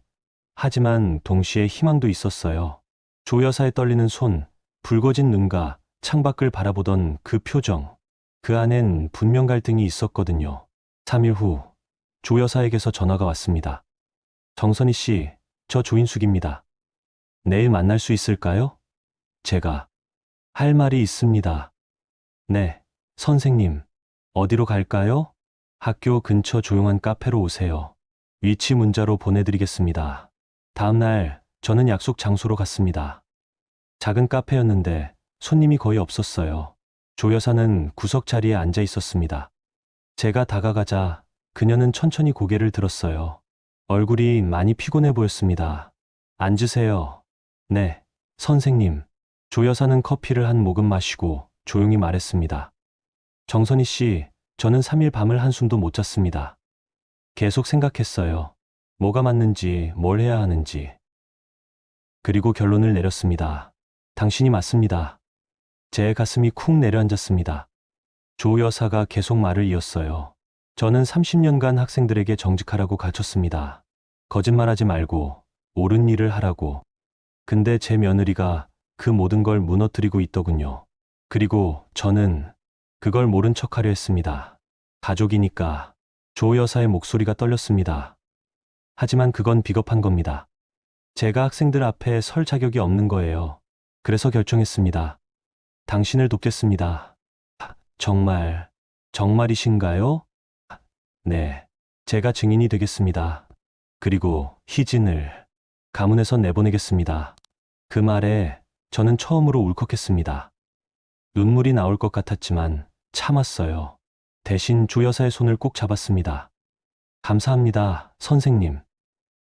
하지만 동시에 희망도 있었어요. 조 여사의 떨리는 손, 붉어진 눈과 창밖을 바라보던 그 표정. 그 안엔 분명 갈등이 있었거든요. 3일 후, 조 여사에게서 전화가 왔습니다. 정선희 씨, 저 조인숙입니다. 내일 만날 수 있을까요? 제가 할 말이 있습니다. 네, 선생님. 어디로 갈까요? 학교 근처 조용한 카페로 오세요. 위치 문자로 보내드리겠습니다. 다음 날, 저는 약속 장소로 갔습니다. 작은 카페였는데 손님이 거의 없었어요. 조 여사는 구석 자리에 앉아 있었습니다. 제가 다가가자 그녀는 천천히 고개를 들었어요. 얼굴이 많이 피곤해 보였습니다. 앉으세요. 네, 선생님. 조 여사는 커피를 한 모금 마시고 조용히 말했습니다. 정선희 씨, 저는 3일 밤을 한숨도 못 잤습니다. 계속 생각했어요. 뭐가 맞는지, 뭘 해야 하는지. 그리고 결론을 내렸습니다. 당신이 맞습니다. 제 가슴이 쿵 내려앉았습니다. 조 여사가 계속 말을 이었어요. 저는 30년간 학생들에게 정직하라고 가르쳤습니다. 거짓말하지 말고 옳은 일을 하라고. 근데 제 며느리가 그 모든 걸 무너뜨리고 있더군요. 그리고 저는 그걸 모른 척하려 했습니다. 가족이니까. 조 여사의 목소리가 떨렸습니다. 하지만 그건 비겁한 겁니다. 제가 학생들 앞에 설 자격이 없는 거예요. 그래서 결정했습니다. 당신을 돕겠습니다. 정말이신가요? 네, 제가 증인이 되겠습니다. 그리고 희진을 가문에서 내보내겠습니다. 그 말에 저는 처음으로 울컥했습니다. 눈물이 나올 것 같았지만 참았어요. 대신 조 여사의 손을 꼭 잡았습니다. 감사합니다, 선생님.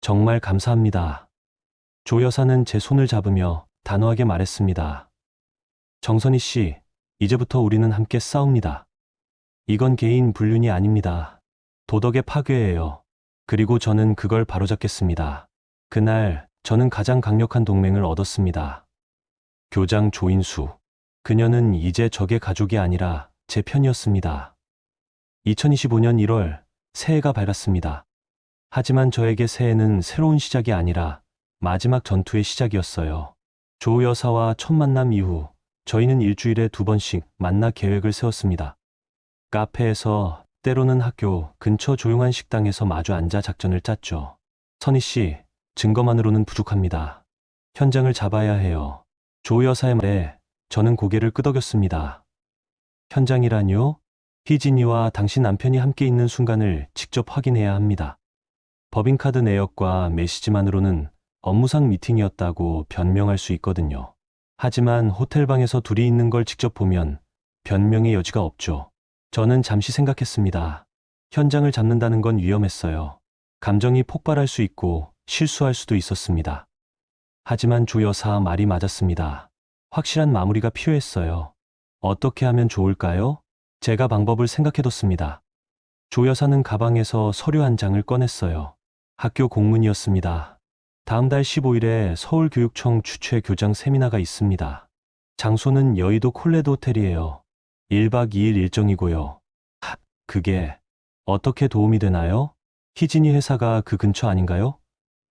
정말 감사합니다. 조 여사는 제 손을 잡으며 단호하게 말했습니다. 정선희 씨, 이제부터 우리는 함께 싸웁니다. 이건 개인 불륜이 아닙니다. 도덕의 파괴예요. 그리고 저는 그걸 바로잡겠습니다. 그날 저는 가장 강력한 동맹을 얻었습니다. 교장 조인수. 그녀는 이제 적의 가족이 아니라 제 편이었습니다. 2025년 1월, 새해가 밝았습니다. 하지만 저에게 새해는 새로운 시작이 아니라 마지막 전투의 시작이었어요. 조 여사와 첫 만남 이후 저희는 일주일에 2번씩 만나 계획을 세웠습니다. 카페에서, 때로는 학교 근처 조용한 식당에서 마주 앉아 작전을 짰죠. 선희 씨, 증거만으로는 부족합니다. 현장을 잡아야 해요. 조 여사의 말에 저는 고개를 끄덕였습니다. 현장이라뇨? 희진이와 당신 남편이 함께 있는 순간을 직접 확인해야 합니다. 법인카드 내역과 메시지만으로는 업무상 미팅이었다고 변명할 수 있거든요. 하지만 호텔방에서 둘이 있는 걸 직접 보면 변명의 여지가 없죠. 저는 잠시 생각했습니다. 현장을 잡는다는 건 위험했어요. 감정이 폭발할 수 있고 실수할 수도 있었습니다. 하지만 조 여사 말이 맞았습니다. 확실한 마무리가 필요했어요. 어떻게 하면 좋을까요? 제가 방법을 생각해뒀습니다. 조 여사는 가방에서 서류 한 장을 꺼냈어요. 학교 공문이었습니다. 다음 달 15일에 서울교육청 주최 교장 세미나가 있습니다. 장소는 여의도 콜레드 호텔이에요. 1박 2일 일정이고요. 그게 어떻게 도움이 되나요? 희진이 회사가 그 근처 아닌가요?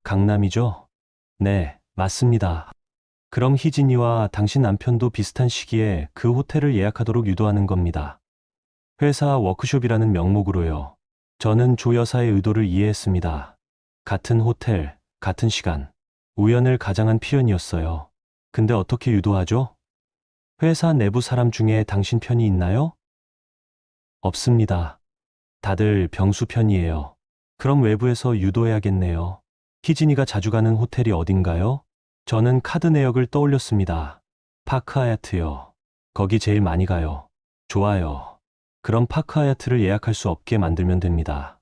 강남이죠? 네, 맞습니다. 그럼 희진이와 당신 남편도 비슷한 시기에 그 호텔을 예약하도록 유도하는 겁니다. 회사 워크숍이라는 명목으로요. 저는 조 여사의 의도를 이해했습니다. 같은 호텔, 같은 시간. 우연을 가장한 표현이었어요. 근데 어떻게 유도하죠? 회사 내부 사람 중에 당신 편이 있나요? 없습니다. 다들 병수 편이에요. 그럼 외부에서 유도해야겠네요. 희진이가 자주 가는 호텔이 어딘가요? 저는 카드 내역을 떠올렸습니다. 파크 하얏트요. 거기 제일 많이 가요. 좋아요. 그럼 파크 하얏트를 예약할 수 없게 만들면 됩니다.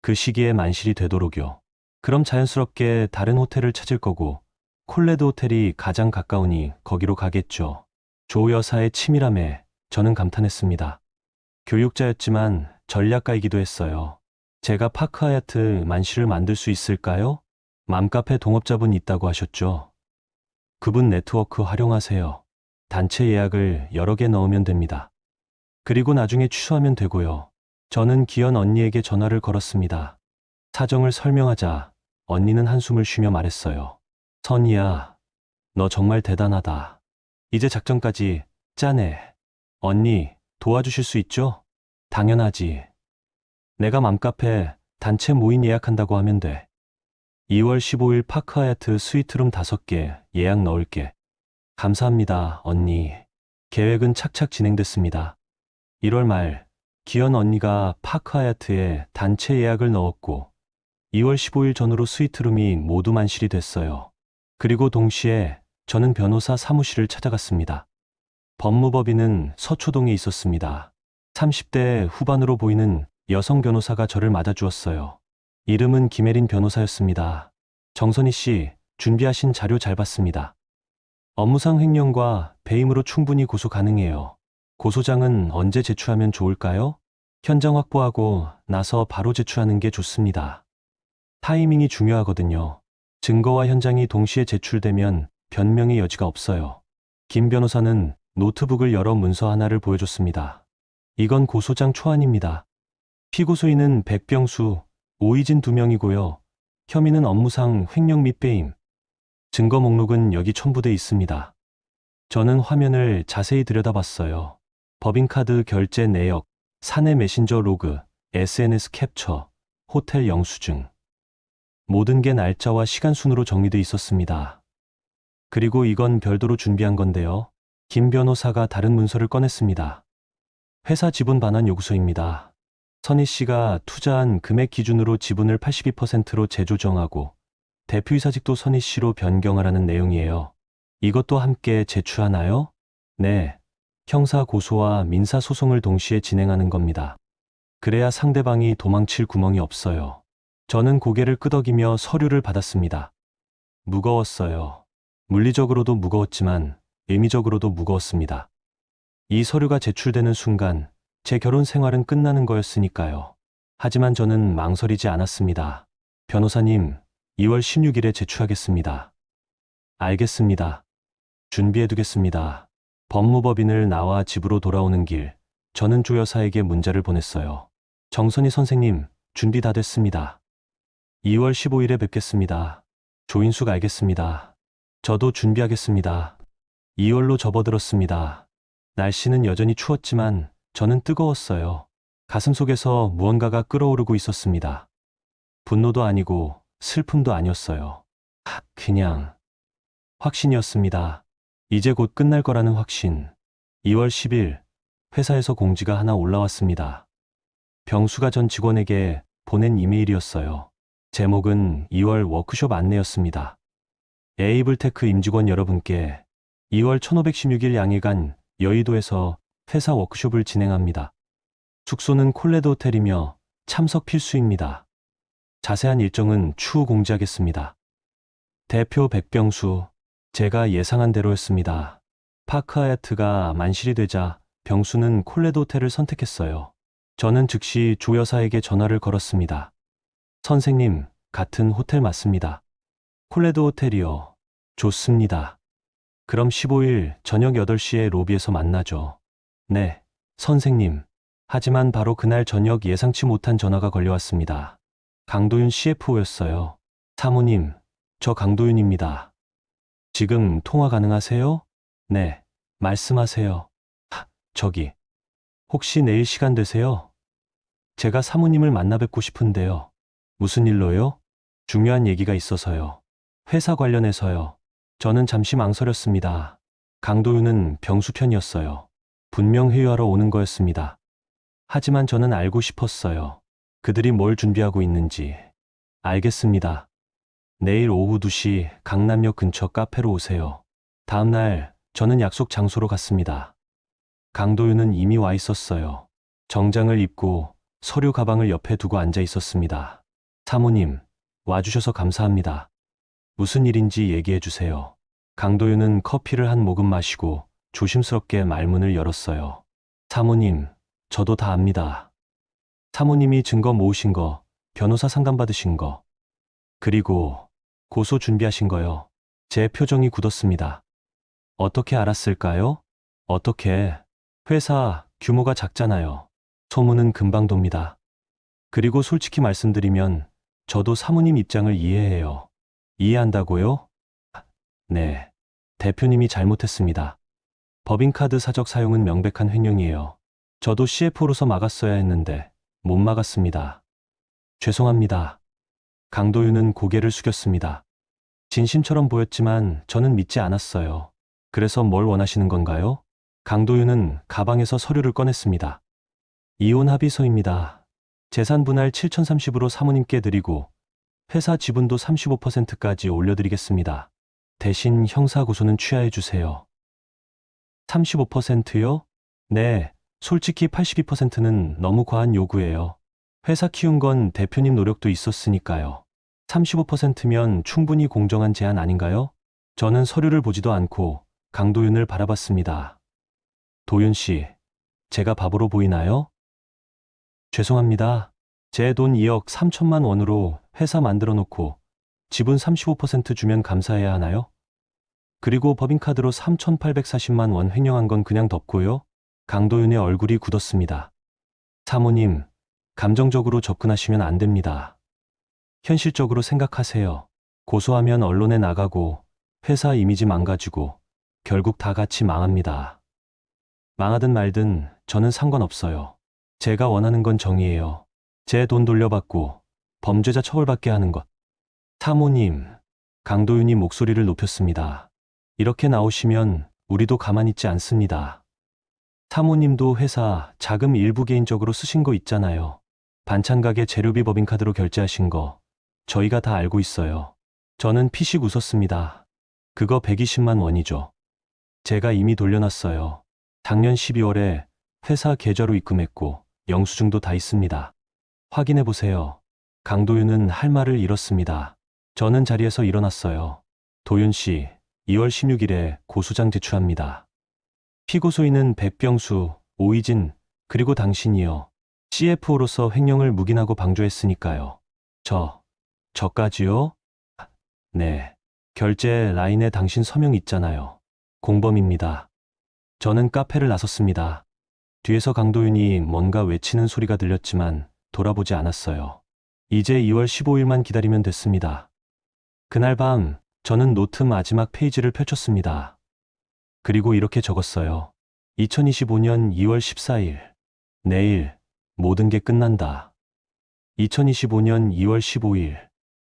그 시기에 만실이 되도록요. 그럼 자연스럽게 다른 호텔을 찾을 거고 콜레드 호텔이 가장 가까우니 거기로 가겠죠. 조 여사의 치밀함에 저는 감탄했습니다. 교육자였지만 전략가이기도 했어요. 제가 파크 하얏트 만실을 만들 수 있을까요? 맘카페 동업자분 있다고 하셨죠? 그분 네트워크 활용하세요. 단체 예약을 여러 개 넣으면 됩니다. 그리고 나중에 취소하면 되고요. 저는 기현 언니에게 전화를 걸었습니다. 사정을 설명하자 언니는 한숨을 쉬며 말했어요. 선이야, 너 정말 대단하다. 이제 작전까지 짜네. 언니, 도와주실 수 있죠? 당연하지. 내가 맘카페 단체 모임 예약한다고 하면 돼. 2월 15일 파크 하얏트 스위트룸 5개 예약 넣을게. 감사합니다, 언니. 계획은 착착 진행됐습니다. 1월 말 기현 언니가 파크 하얏트에 단체 예약을 넣었고 2월 15일 전후로 스위트룸이 모두 만실이 됐어요. 그리고 동시에 저는 변호사 사무실을 찾아갔습니다. 법무법인은 서초동에 있었습니다. 30대 후반으로 보이는 여성 변호사가 저를 맞아주었어요. 이름은 김혜린 변호사였습니다. 정선희 씨, 준비하신 자료 잘 봤습니다. 업무상 횡령과 배임으로 충분히 고소 가능해요. 고소장은 언제 제출하면 좋을까요? 현장 확보하고 나서 바로 제출하는 게 좋습니다. 타이밍이 중요하거든요. 증거와 현장이 동시에 제출되면 변명의 여지가 없어요. 김 변호사는 노트북을 열어 문서 하나를 보여줬습니다. 이건 고소장 초안입니다. 피고소인은 백병수, 오이진 2명이고요. 혐의는 업무상 횡령 및 배임. 증거 목록은 여기 첨부돼 있습니다. 저는 화면을 자세히 들여다봤어요. 법인카드 결제 내역, 사내 메신저 로그, SNS 캡처, 호텔 영수증. 모든 게 날짜와 시간 순으로 정리돼 있었습니다. 그리고 이건 별도로 준비한 건데요. 김 변호사가 다른 문서를 꺼냈습니다. 회사 지분 반환 요구서입니다. 선희 씨가 투자한 금액 기준으로 지분을 82%로 재조정하고 대표이사직도 선희 씨로 변경하라는 내용이에요. 이것도 함께 제출하나요? 네. 형사 고소와 민사 소송을 동시에 진행하는 겁니다. 그래야 상대방이 도망칠 구멍이 없어요. 저는 고개를 끄덕이며 서류를 받았습니다. 무거웠어요. 물리적으로도 무거웠지만 의미적으로도 무거웠습니다. 이 서류가 제출되는 순간 제 결혼 생활은 끝나는 거였으니까요. 하지만 저는 망설이지 않았습니다. 변호사님, 2월 16일에 제출하겠습니다. 알겠습니다. 준비해두겠습니다. 법무법인을 나와 집으로 돌아오는 길, 저는 조 여사에게 문자를 보냈어요. 정선희 선생님, 준비 다 됐습니다. 2월 15일에 뵙겠습니다. 조인숙 알겠습니다. 저도 준비하겠습니다. 2월로 접어들었습니다. 날씨는 여전히 추웠지만 저는 뜨거웠어요. 가슴속에서 무언가가 끓어오르고 있었습니다. 분노도 아니고 슬픔도 아니었어요. 그냥 확신이었습니다. 이제 곧 끝날 거라는 확신. 2월 10일 회사에서 공지가 하나 올라왔습니다. 병수가 전 직원에게 보낸 이메일이었어요. 제목은 2월 워크숍 안내였습니다. 에이블테크 임직원 여러분께 2월 1516일 양일간 여의도에서 회사 워크숍을 진행합니다. 숙소는 콜레드 호텔이며 참석 필수입니다. 자세한 일정은 추후 공지하겠습니다. 대표 백병수, 제가 예상한 대로였습니다. 파크 하얏트가 만실이 되자 병수는 콜레드 호텔을 선택했어요. 저는 즉시 조 여사에게 전화를 걸었습니다. 선생님, 같은 호텔 맞습니다. 콜레드 호텔이요. 좋습니다. 그럼 15일 저녁 8시에 로비에서 만나죠. 네, 선생님. 하지만 바로 그날 저녁 예상치 못한 전화가 걸려왔습니다. 강도윤 CFO였어요. 사모님, 저 강도윤입니다. 지금 통화 가능하세요? 네, 말씀하세요. 저기, 혹시 내일 시간 되세요? 제가 사모님을 만나 뵙고 싶은데요. 무슨 일로요? 중요한 얘기가 있어서요. 회사 관련해서요. 저는 잠시 망설였습니다. 강도윤은 병수 편이었어요. 분명 회유하러 오는 거였습니다. 하지만 저는 알고 싶었어요. 그들이 뭘 준비하고 있는지. 알겠습니다. 내일 오후 2시 강남역 근처 카페로 오세요. 다음 날 저는 약속 장소로 갔습니다. 강도윤은 이미 와 있었어요. 정장을 입고 서류 가방을 옆에 두고 앉아 있었습니다. 사모님, 와주셔서 감사합니다. 무슨 일인지 얘기해 주세요. 강도윤은 커피를 한 모금 마시고 조심스럽게 말문을 열었어요. 사모님, 저도 다 압니다. 사모님이 증거 모으신 거, 변호사 상담받으신 거, 그리고 고소 준비하신 거요. 제 표정이 굳었습니다. 어떻게 알았을까요? 어떻게? 회사 규모가 작잖아요. 소문은 금방 돕니다. 그리고 솔직히 말씀드리면 저도 사모님 입장을 이해해요. 이해한다고요? 네. 대표님이 잘못했습니다. 법인카드 사적 사용은 명백한 횡령이에요. 저도 CF로서 막았어야 했는데 못 막았습니다. 죄송합니다. 강도윤은 고개를 숙였습니다. 진심처럼 보였지만 저는 믿지 않았어요. 그래서 뭘 원하시는 건가요? 강도윤은 가방에서 서류를 꺼냈습니다. 이혼 합의서입니다. 재산 분할 7,030으로 사모님께 드리고 회사 지분도 35%까지 올려드리겠습니다. 대신 형사 고소는 취하해 주세요. 35%요? 네, 솔직히 82%는 너무 과한 요구예요. 회사 키운 건 대표님 노력도 있었으니까요. 35%면 충분히 공정한 제안 아닌가요? 저는 서류를 보지도 않고 강도윤을 바라봤습니다. 도윤 씨, 제가 바보로 보이나요? 죄송합니다. 제 돈 2억 3천만 원으로 회사 만들어 놓고 지분 35% 주면 감사해야 하나요? 그리고 법인카드로 3,840만 원 횡령한 건 그냥 덮고요. 강도윤의 얼굴이 굳었습니다. 사모님, 감정적으로 접근하시면 안 됩니다. 현실적으로 생각하세요. 고소하면 언론에 나가고 회사 이미지 망가지고 결국 다 같이 망합니다. 망하든 말든 저는 상관없어요. 제가 원하는 건 정의예요. 제 돈 돌려받고 범죄자 처벌받게 하는 것. 사모님, 강도윤이 목소리를 높였습니다. 이렇게 나오시면 우리도 가만히 있지 않습니다. 사모님도 회사 자금 일부 개인적으로 쓰신 거 있잖아요. 반찬가게 재료비 법인카드로 결제하신 거 저희가 다 알고 있어요. 저는 피식 웃었습니다. 그거 120만 원이죠. 제가 이미 돌려놨어요. 작년 12월에 회사 계좌로 입금했고 영수증도 다 있습니다. 확인해 보세요. 강도윤은 할 말을 잃었습니다. 저는 자리에서 일어났어요. 도윤 씨, 2월 16일에 고소장 제출합니다. 피고소인은 백병수, 오이진, 그리고 당신이요. CFO로서 횡령을 묵인하고 방조했으니까요. 저까지요? 네. 결제 라인에 당신 서명 있잖아요. 공범입니다. 저는 카페를 나섰습니다. 뒤에서 강도윤이 뭔가 외치는 소리가 들렸지만 돌아보지 않았어요. 이제 2월 15일만 기다리면 됐습니다. 그날 밤 저는 노트 마지막 페이지를 펼쳤습니다. 그리고 이렇게 적었어요. 2025년 2월 14일. 내일 모든 게 끝난다. 2025년 2월 15일.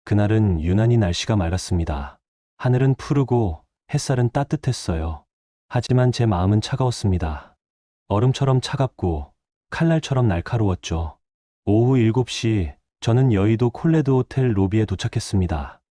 그날은 유난히 날씨가 맑았습니다. 하늘은 푸르고 햇살은 따뜻했어요. 하지만 제 마음은 차가웠습니다. 얼음처럼 차갑고 칼날처럼 날카로웠죠. 오후 7시 저는 여의도 콜레드 호텔 로비에 도착했습니다.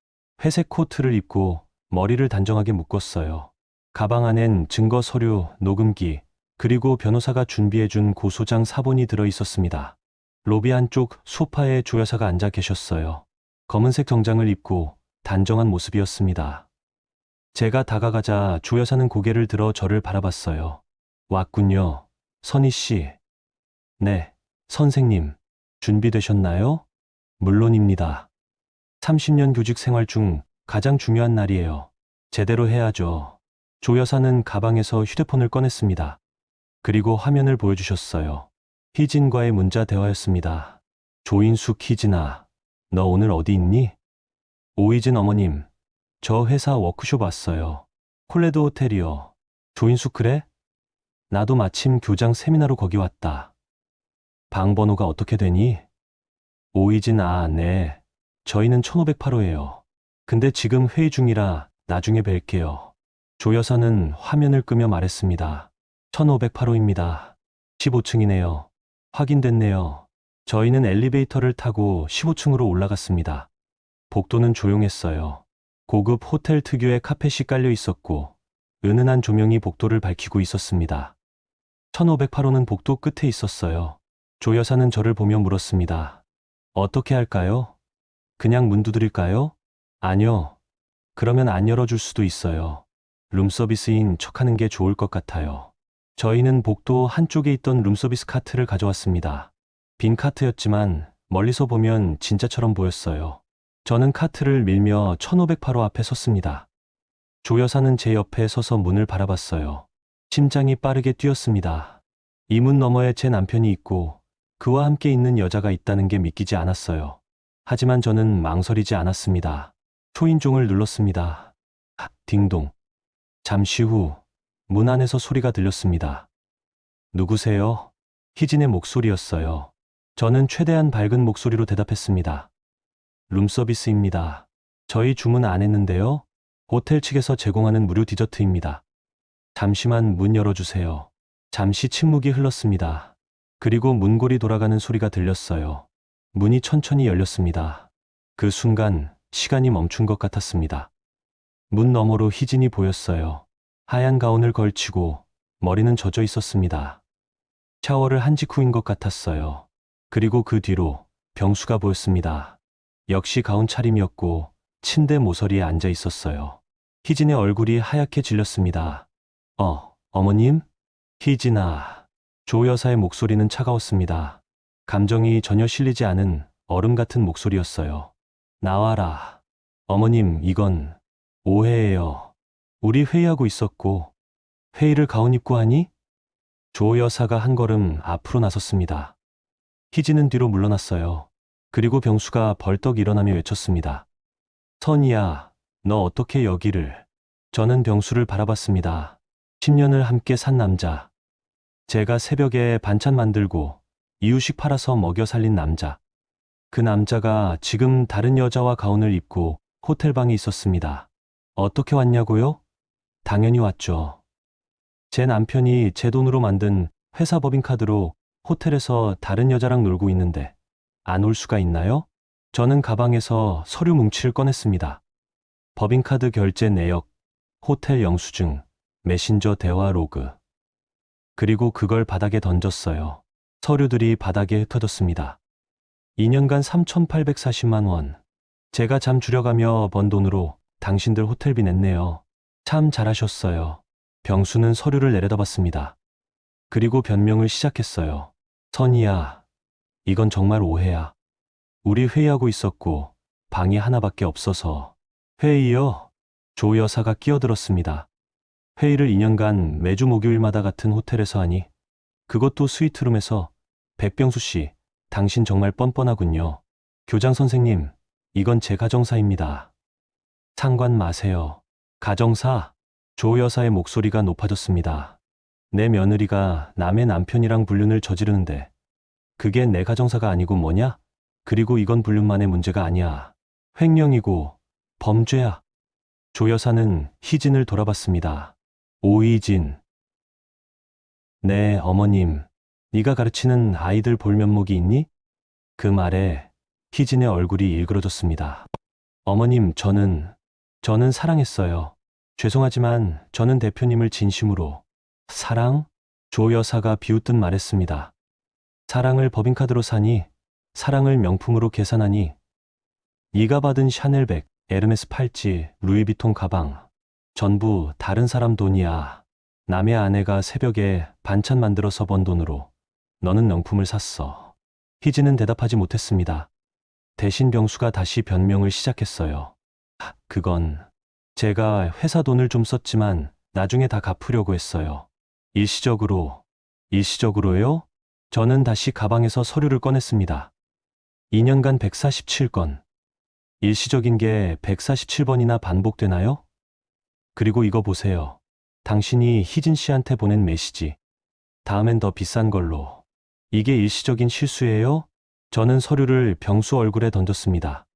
회색 코트를 입고 머리를 단정하게 묶었어요. 가방 안엔 증거 서류, 녹음기, 그리고 변호사가 준비해준 고소장 사본이 들어 있었습니다. 로비 안쪽 소파에 조 여사가 앉아 계셨어요. 검은색 정장을 입고 단정한 모습이었습니다. 제가 다가가자 조 여사는 고개를 들어 저를 바라봤어요. 왔군요. 선희 씨. 네, 선생님. 준비되셨나요? 물론입니다. 30년 교직 생활 중 가장 중요한 날이에요. 제대로 해야죠. 조 여사는 가방에서 휴대폰을 꺼냈습니다. 그리고 화면을 보여주셨어요. 희진과의 문자 대화였습니다. 조인숙 희진아, 너 오늘 어디 있니? 오희진 어머님, 저 회사 워크숍 왔어요. 콜레드 호텔이요. 조인숙 그래? 나도 마침 교장 세미나로 거기 왔다. 방 번호가 어떻게 되니? 오희진 네. 저희는 1508호예요. 근데 지금 회의 중이라 나중에 뵐게요. 조 여사는 화면을 끄며 말했습니다. 1508호입니다. 15층이네요. 확인됐네요. 저희는 엘리베이터를 타고 15층으로 올라갔습니다. 복도는 조용했어요. 고급 호텔 특유의 카펫이 깔려 있었고 은은한 조명이 복도를 밝히고 있었습니다. 1508호는 복도 끝에 있었어요. 조 여사는 저를 보며 물었습니다. 어떻게 할까요? 그냥 문 두드릴까요? 아니요. 그러면 안 열어줄 수도 있어요. 룸서비스인 척하는 게 좋을 것 같아요. 저희는 복도 한쪽에 있던 룸서비스 카트를 가져왔습니다. 빈 카트였지만 멀리서 보면 진짜처럼 보였어요. 저는 카트를 밀며 1508호 앞에 섰습니다. 조 여사는 제 옆에 서서 문을 바라봤어요. 심장이 빠르게 뛰었습니다. 이 문 너머에 제 남편이 있고 그와 함께 있는 여자가 있다는 게 믿기지 않았어요. 하지만 저는 망설이지 않았습니다. 초인종을 눌렀습니다. 딩동. 잠시 후 문 안에서 소리가 들렸습니다. 누구세요? 희진의 목소리였어요. 저는 최대한 밝은 목소리로 대답했습니다. 룸서비스입니다. 저희 주문 안 했는데요. 호텔 측에서 제공하는 무료 디저트입니다. 잠시만 문 열어주세요. 잠시 침묵이 흘렀습니다. 그리고 문골이 돌아가는 소리가 들렸어요. 문이 천천히 열렸습니다. 그 순간 시간이 멈춘 것 같았습니다. 문 너머로 희진이 보였어요. 하얀 가운을 걸치고 머리는 젖어 있었습니다. 샤워를 한 직후인 것 같았어요. 그리고 그 뒤로 병수가 보였습니다. 역시 가운 차림이었고 침대 모서리에 앉아 있었어요. 희진의 얼굴이 하얗게 질렸습니다. 어머님? 희진아. 조 여사의 목소리는 차가웠습니다. 감정이 전혀 실리지 않은 얼음 같은 목소리였어요. 나와라. 어머님, 이건 오해예요. 우리 회의하고 있었고 회의를 가운 입고 하니? 조 여사가 한 걸음 앞으로 나섰습니다. 희진은 뒤로 물러났어요. 그리고 병수가 벌떡 일어나며 외쳤습니다. 선이야, 너 어떻게 여기를? 저는 병수를 바라봤습니다. 10년을 함께 산 남자. 제가 새벽에 반찬 만들고 이유식 팔아서 먹여 살린 남자. 그 남자가 지금 다른 여자와 가운을 입고 호텔방에 있었습니다. 어떻게 왔냐고요? 당연히 왔죠. 제 남편이 제 돈으로 만든 회사 법인카드로 호텔에서 다른 여자랑 놀고 있는데 안 올 수가 있나요? 저는 가방에서 서류 뭉치를 꺼냈습니다. 법인카드 결제 내역, 호텔 영수증, 메신저 대화 로그. 그리고 그걸 바닥에 던졌어요. 서류들이 바닥에 흩어졌습니다. 2년간 3,840만 원. 제가 잠 줄여가며 번 돈으로 당신들 호텔비 냈네요. 참 잘하셨어요. 병수는 서류를 내려다 봤습니다. 그리고 변명을 시작했어요. 선이야, 이건 정말 오해야. 우리 회의하고 있었고 방이 하나밖에 없어서. 회의요? 조 여사가 끼어들었습니다. 회의를 2년간 매주 목요일마다 같은 호텔에서 하니? 그것도 스위트룸에서. 백병수 씨, 당신 정말 뻔뻔하군요. 교장 선생님, 이건 제 가정사입니다. 상관 마세요. 가정사? 조 여사의 목소리가 높아졌습니다. 내 며느리가 남의 남편이랑 불륜을 저지르는데 그게 내 가정사가 아니고 뭐냐? 그리고 이건 불륜만의 문제가 아니야. 횡령이고 범죄야. 조 여사는 희진을 돌아봤습니다. 오희진. 네, 어머님. 네가 가르치는 아이들 볼 면목이 있니? 그 말에 희진의 얼굴이 일그러졌습니다. 어머님, 저는 사랑했어요. 죄송하지만 저는 대표님을 진심으로. 사랑? 조 여사가 비웃듯 말했습니다. 사랑을 법인카드로 사니, 사랑을 명품으로 계산하니, 네가 받은 샤넬백, 에르메스 팔찌, 루이비통 가방, 전부 다른 사람 돈이야. 남의 아내가 새벽에 반찬 만들어서 번 돈으로 너는 명품을 샀어. 희진은 대답하지 못했습니다. 대신 병수가 다시 변명을 시작했어요. 그건 제가 회사 돈을 좀 썼지만 나중에 다 갚으려고 했어요. 일시적으로요? 저는 다시 가방에서 서류를 꺼냈습니다. 2년간 147건. 일시적인 게 147번이나 반복되나요? 그리고 이거 보세요. 당신이 희진 씨한테 보낸 메시지. 다음엔 더 비싼 걸로. 이게 일시적인 실수예요? 저는 서류를 병수 얼굴에 던졌습니다.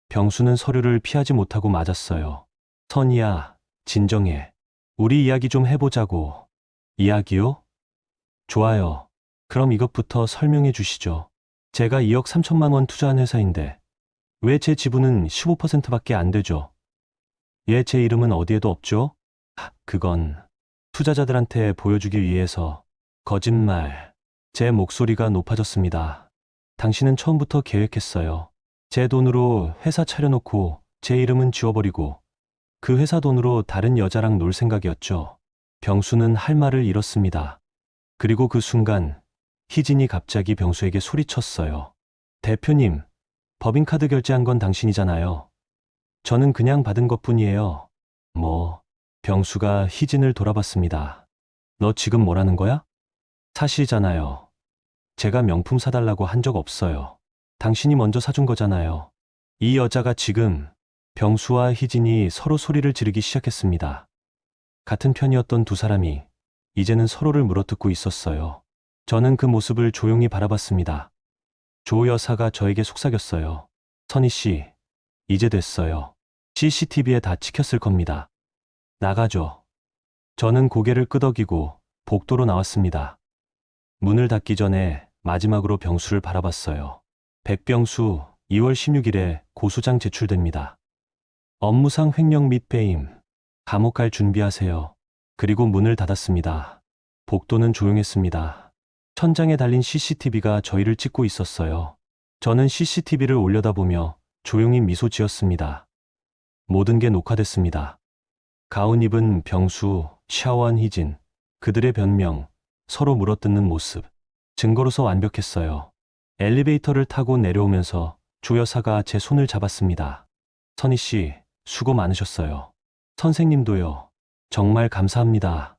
병수는 서류를 피하지 못하고 맞았어요. 선이야, 진정해. 우리 이야기 좀 해보자고. 이야기요? 좋아요. 그럼 이것부터 설명해 주시죠. 제가 2억 3천만 원 투자한 회사인데 왜 제 지분은 15%밖에 안 되죠? 예, 제 이름은 어디에도 없죠? 그건 투자자들한테 보여주기 위해서. 거짓말. 제 목소리가 높아졌습니다. 당신은 처음부터 계획했어요. 제 돈으로 회사 차려놓고 제 이름은 지워버리고 그 회사 돈으로 다른 여자랑 놀 생각이었죠. 병수는 할 말을 잃었습니다. 그리고 그 순간 희진이 갑자기 병수에게 소리쳤어요. 대표님, 법인카드 결제한 건 당신이잖아요. 저는 그냥 받은 것뿐이에요. 병수가 희진을 돌아봤습니다. 너 지금 뭐라는 거야? 사실이잖아요. 제가 명품 사달라고 한 적 없어요. 당신이 먼저 사준 거잖아요. 이 여자가 지금. 병수와 희진이 서로 소리를 지르기 시작했습니다. 같은 편이었던 두 사람이 이제는 서로를 물어뜯고 있었어요. 저는 그 모습을 조용히 바라봤습니다. 조 여사가 저에게 속삭였어요. 선희 씨, 이제 됐어요. CCTV에 다 찍혔을 겁니다. 나가죠. 저는 고개를 끄덕이고 복도로 나왔습니다. 문을 닫기 전에 마지막으로 병수를 바라봤어요. 백병수, 2월 16일에 고소장 제출됩니다. 업무상 횡령 및 배임. 감옥 갈 준비하세요. 그리고 문을 닫았습니다. 복도는 조용했습니다. 천장에 달린 CCTV가 저희를 찍고 있었어요. 저는 CCTV를 올려다보며 조용히 미소 지었습니다. 모든 게 녹화됐습니다. 가운 입은 병수, 샤워한 희진, 그들의 변명, 서로 물어뜯는 모습. 증거로서 완벽했어요. 엘리베이터를 타고 내려오면서 조 여사가 제 손을 잡았습니다. 선희 씨, 수고 많으셨어요. 선생님도요. 정말 감사합니다.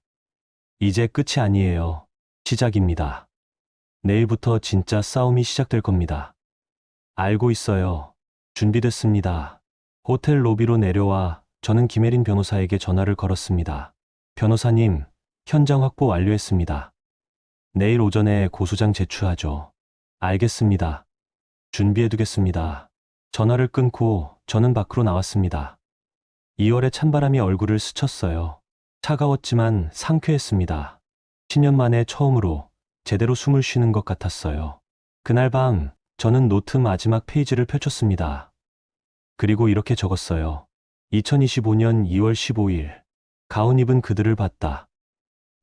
이제 끝이 아니에요. 시작입니다. 내일부터 진짜 싸움이 시작될 겁니다. 알고 있어요. 준비됐습니다. 호텔 로비로 내려와 저는 김혜린 변호사에게 전화를 걸었습니다. 변호사님, 현장 확보 완료했습니다. 내일 오전에 고소장 제출하죠. 알겠습니다. 준비해두겠습니다. 전화를 끊고 저는 밖으로 나왔습니다. 2월의 찬바람이 얼굴을 스쳤어요. 차가웠지만 상쾌했습니다. 10년 만에 처음으로 제대로 숨을 쉬는 것 같았어요. 그날 밤 저는 노트 마지막 페이지를 펼쳤습니다. 그리고 이렇게 적었어요. 2025년 2월 15일. 가운 입은 그들을 봤다.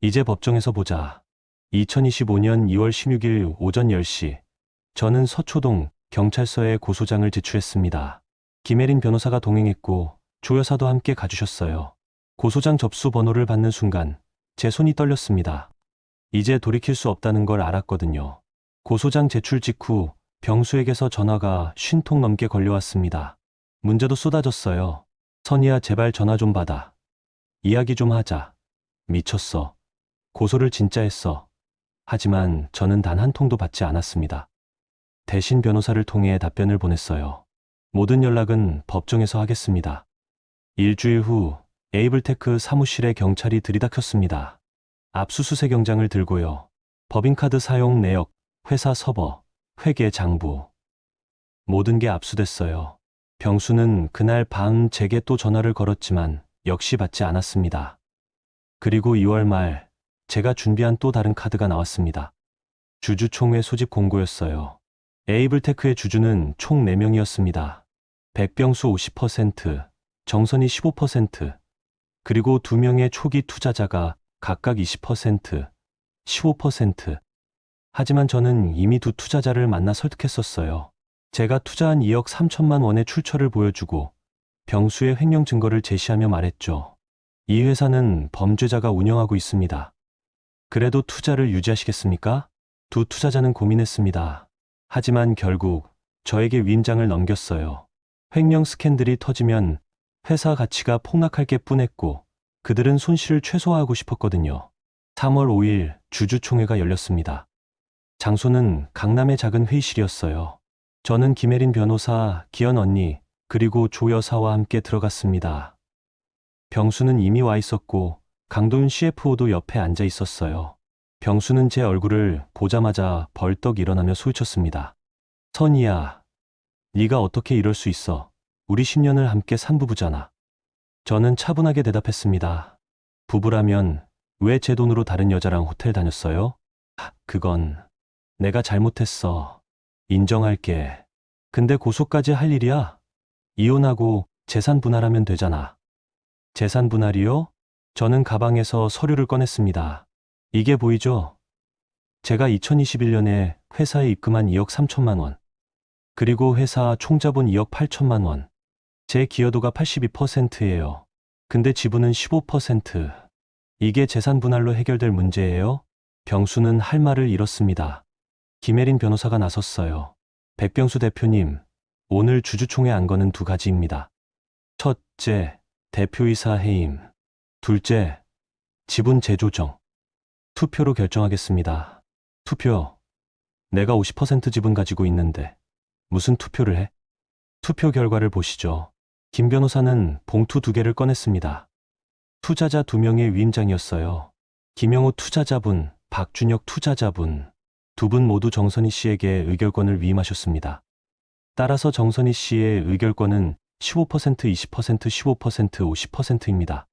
이제 법정에서 보자. 2025년 2월 16일 오전 10시. 저는 서초동 경찰서에 고소장을 제출했습니다. 김혜린 변호사가 동행했고 조 여사도 함께 가주셨어요. 고소장 접수 번호를 받는 순간 제 손이 떨렸습니다. 이제 돌이킬 수 없다는 걸 알았거든요. 고소장 제출 직후 병수에게서 전화가 50통 넘게 걸려왔습니다. 문제도 쏟아졌어요. 선이야, 제발 전화 좀 받아. 이야기 좀 하자. 미쳤어. 고소를 진짜 했어. 하지만 저는 단 한 통도 받지 않았습니다. 대신 변호사를 통해 답변을 보냈어요. 모든 연락은 법정에서 하겠습니다. 일주일 후 에이블테크 사무실에 경찰이 들이닥쳤습니다. 압수수색영장을 들고요. 법인카드 사용 내역, 회사 서버, 회계 장부. 모든 게 압수됐어요. 병수는 그날 밤 제게 또 전화를 걸었지만 역시 받지 않았습니다. 그리고 2월 말 제가 준비한 또 다른 카드가 나왔습니다. 주주총회 소집 공고였어요. 에이블테크의 주주는 총 4명이었습니다. 백병수 50%, 정선이 15%, 그리고 2명의 초기 투자자가 각각 20%, 15%. 하지만 저는 이미 두 투자자를 만나 설득했었어요. 제가 투자한 2억 3천만 원의 출처를 보여주고 병수의 횡령 증거를 제시하며 말했죠. 이 회사는 범죄자가 운영하고 있습니다. 그래도 투자를 유지하시겠습니까? 두 투자자는 고민했습니다. 하지만 결국 저에게 위임장을 넘겼어요. 횡령 스캔들이 터지면 회사 가치가 폭락할 게 뻔했고 그들은 손실을 최소화하고 싶었거든요. 3월 5일 주주총회가 열렸습니다. 장소는 강남의 작은 회의실이었어요. 저는 김혜린 변호사, 기현 언니, 그리고 조 여사와 함께 들어갔습니다. 병수는 이미 와 있었고 강도윤 CFO도 옆에 앉아 있었어요. 병수는 제 얼굴을 보자마자 벌떡 일어나며 소리쳤습니다. 선이야, 네가 어떻게 이럴 수 있어? 우리 10년을 함께 산 부부잖아. 저는 차분하게 대답했습니다. 부부라면 왜 제 돈으로 다른 여자랑 호텔 다녔어요? 그건 내가 잘못했어. 인정할게. 근데 고소까지 할 일이야? 이혼하고 재산 분할하면 되잖아. 재산 분할이요? 저는 가방에서 서류를 꺼냈습니다. 이게 보이죠? 제가 2021년에 회사에 입금한 2억 3천만 원. 그리고 회사 총자본 2억 8천만 원. 제 기여도가 82%예요. 근데 지분은 15%. 이게 재산 분할로 해결될 문제예요? 병수는 할 말을 잃었습니다. 김혜린 변호사가 나섰어요. 백병수 대표님, 오늘 주주총회 안건은 두 가지입니다. 첫째, 대표이사 해임. 둘째, 지분 재조정. 투표로 결정하겠습니다. 투표. 내가 50% 지분 가지고 있는데 무슨 투표를 해? 투표 결과를 보시죠. 김 변호사는 봉투 2개를 꺼냈습니다. 투자자 2명의 위임장이었어요. 김영호 투자자분, 박준혁 투자자분. 두 분 모두 정선희 씨에게 의결권을 위임하셨습니다. 따라서 정선희 씨의 의결권은 15%, 20%, 15%, 50%입니다.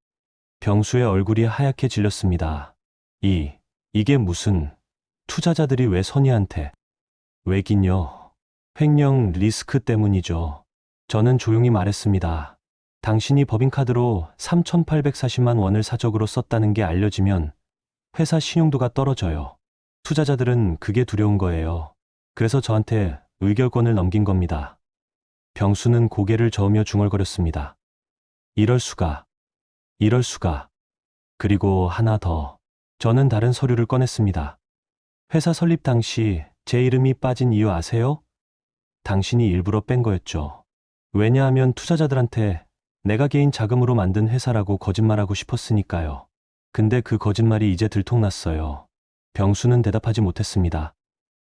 병수의 얼굴이 하얗게 질렸습니다. 이게 무슨, 투자자들이 왜 선희한테? 왜긴요. 횡령 리스크 때문이죠. 저는 조용히 말했습니다. 당신이 법인카드로 3,840만 원을 사적으로 썼다는 게 알려지면 회사 신용도가 떨어져요. 투자자들은 그게 두려운 거예요. 그래서 저한테 의결권을 넘긴 겁니다. 병수는 고개를 저으며 중얼거렸습니다. 이럴 수가. 그리고 하나 더. 저는 다른 서류를 꺼냈습니다. 회사 설립 당시 제 이름이 빠진 이유 아세요? 당신이 일부러 뺀 거였죠. 왜냐하면 투자자들한테 내가 개인 자금으로 만든 회사라고 거짓말하고 싶었으니까요. 근데 그 거짓말이 이제 들통났어요. 병수는 대답하지 못했습니다.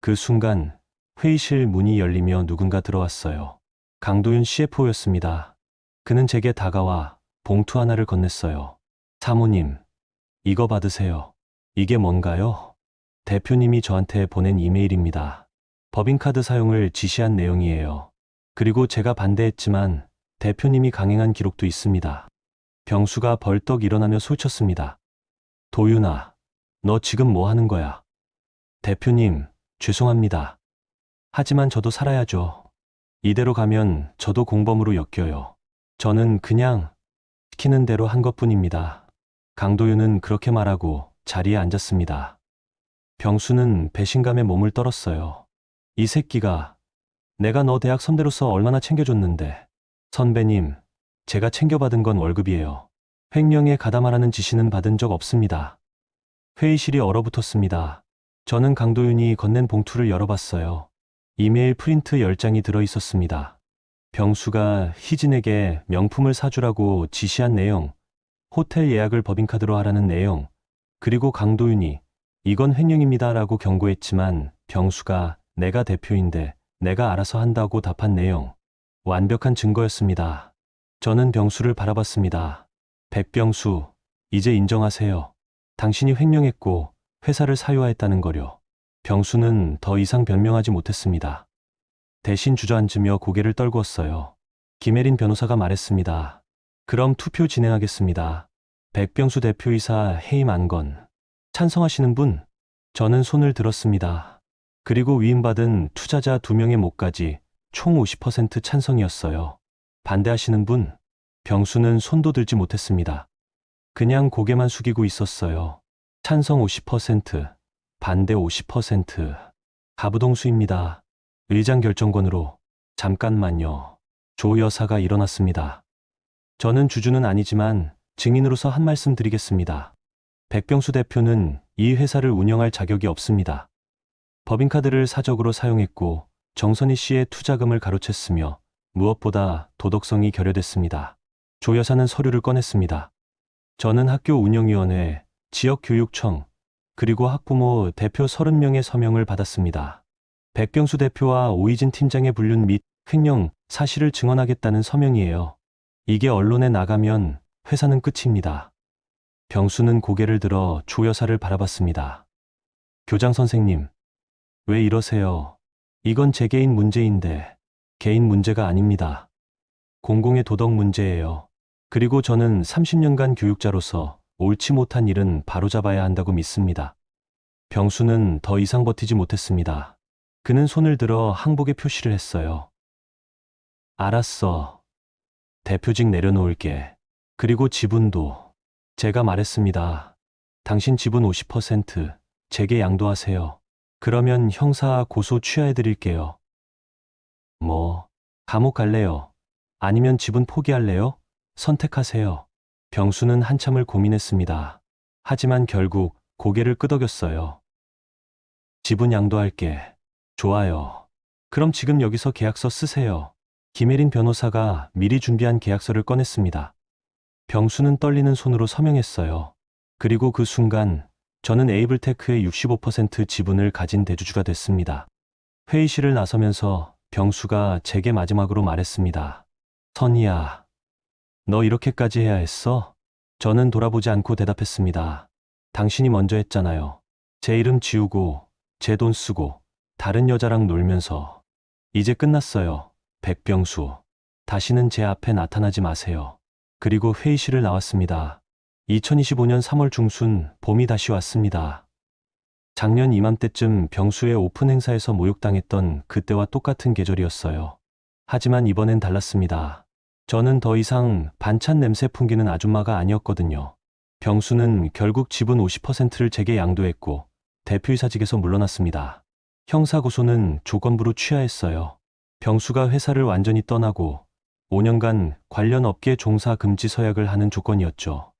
그 순간 회의실 문이 열리며 누군가 들어왔어요. 강도윤 CFO였습니다. 그는 제게 다가와 봉투 하나를 건넸어요. 사모님, 이거 받으세요. 이게 뭔가요? 대표님이 저한테 보낸 이메일입니다. 법인카드 사용을 지시한 내용이에요. 그리고 제가 반대했지만 대표님이 강행한 기록도 있습니다. 병수가 벌떡 일어나며 소리쳤습니다. 도윤아, 너 지금 뭐 하는 거야? 대표님, 죄송합니다. 하지만 저도 살아야죠. 이대로 가면 저도 공범으로 엮여요. 저는 그냥 시키는 대로 한 것뿐입니다. 강도윤은 그렇게 말하고 자리에 앉았습니다. 병수는 배신감에 몸을 떨었어요. 이 새끼가 내가 너 대학 선배로서 얼마나 챙겨줬는데. 선배님, 제가 챙겨받은 건 월급이에요. 횡령에 가담하라는 지시는 받은 적 없습니다. 회의실이 얼어붙었습니다. 저는 강도윤이 건넨 봉투를 열어봤어요. 이메일 프린트 10장이 들어있었습니다. 병수가 희진에게 명품을 사주라고 지시한 내용, 호텔 예약을 법인카드로 하라는 내용, 그리고 강도윤이 이건 횡령입니다 라고 경고했지만 병수가 내가 대표인데 내가 알아서 한다고 답한 내용, 완벽한 증거였습니다. 저는 병수를 바라봤습니다. 백병수, 이제 인정하세요. 당신이 횡령했고 회사를 사유화했다는 거려. 병수는 더 이상 변명하지 못했습니다. 대신 주저앉으며 고개를 떨구었어요. 김혜린 변호사가 말했습니다. 그럼 투표 진행하겠습니다. 백병수 대표이사 해임 안건. 찬성하시는 분? 저는 손을 들었습니다. 그리고 위임받은 투자자 2명의 목까지 총 50% 찬성이었어요. 반대하시는 분? 병수는 손도 들지 못했습니다. 그냥 고개만 숙이고 있었어요. 찬성 50%, 반대 50%. 가부동수입니다. 의장 결정권으로. 잠깐만요. 조 여사가 일어났습니다. 저는 주주는 아니지만 증인으로서 한 말씀 드리겠습니다. 백병수 대표는 이 회사를 운영할 자격이 없습니다. 법인카드를 사적으로 사용했고 정선희 씨의 투자금을 가로챘으며 무엇보다 도덕성이 결여됐습니다. 조 여사는 서류를 꺼냈습니다. 저는 학교 운영위원회, 지역교육청, 그리고 학부모 대표 30명의 서명을 받았습니다. 백병수 대표와 오이진 팀장의 불륜 및 횡령 사실을 증언하겠다는 서명이에요. 이게 언론에 나가면 회사는 끝입니다. 병수는 고개를 들어 조 여사를 바라봤습니다. 교장 선생님, 왜 이러세요? 이건 제 개인 문제인데 개인 문제가 아닙니다. 공공의 도덕 문제예요. 그리고 저는 30년간 교육자로서 옳지 못한 일은 바로잡아야 한다고 믿습니다. 병수는 더 이상 버티지 못했습니다. 그는 손을 들어 항복의 표시를 했어요. 알았어. 대표직 내려놓을게. 그리고 지분도. 제가 말했습니다. 당신 지분 50% 제게 양도하세요. 그러면 형사 고소 취하해드릴게요. 뭐, 감옥 갈래요? 아니면 지분 포기할래요? 선택하세요. 병수는 한참을 고민했습니다. 하지만 결국 고개를 끄덕였어요. 지분 양도할게. 좋아요. 그럼 지금 여기서 계약서 쓰세요. 김혜린 변호사가 미리 준비한 계약서를 꺼냈습니다. 병수는 떨리는 손으로 서명했어요. 그리고 그 순간 저는 에이블테크의 65% 지분을 가진 대주주가 됐습니다. 회의실을 나서면서 병수가 제게 마지막으로 말했습니다. 선희야, 너 이렇게까지 해야 했어? 저는 돌아보지 않고 대답했습니다. 당신이 먼저 했잖아요. 제 이름 지우고 제 돈 쓰고 다른 여자랑 놀면서. 이제 끝났어요. 백병수. 다시는 제 앞에 나타나지 마세요. 그리고 회의실을 나왔습니다. 2025년 3월 중순 봄이 다시 왔습니다. 작년 이맘때쯤 병수의 오픈 행사에서 모욕당했던 그때와 똑같은 계절이었어요. 하지만 이번엔 달랐습니다. 저는 더 이상 반찬 냄새 풍기는 아줌마가 아니었거든요. 병수는 결국 지분 50%를 제게 양도했고 대표이사직에서 물러났습니다. 형사고소는 조건부로 취하했어요. 병수가 회사를 완전히 떠나고 5년간 관련 업계 종사 금지 서약을 하는 조건이었죠.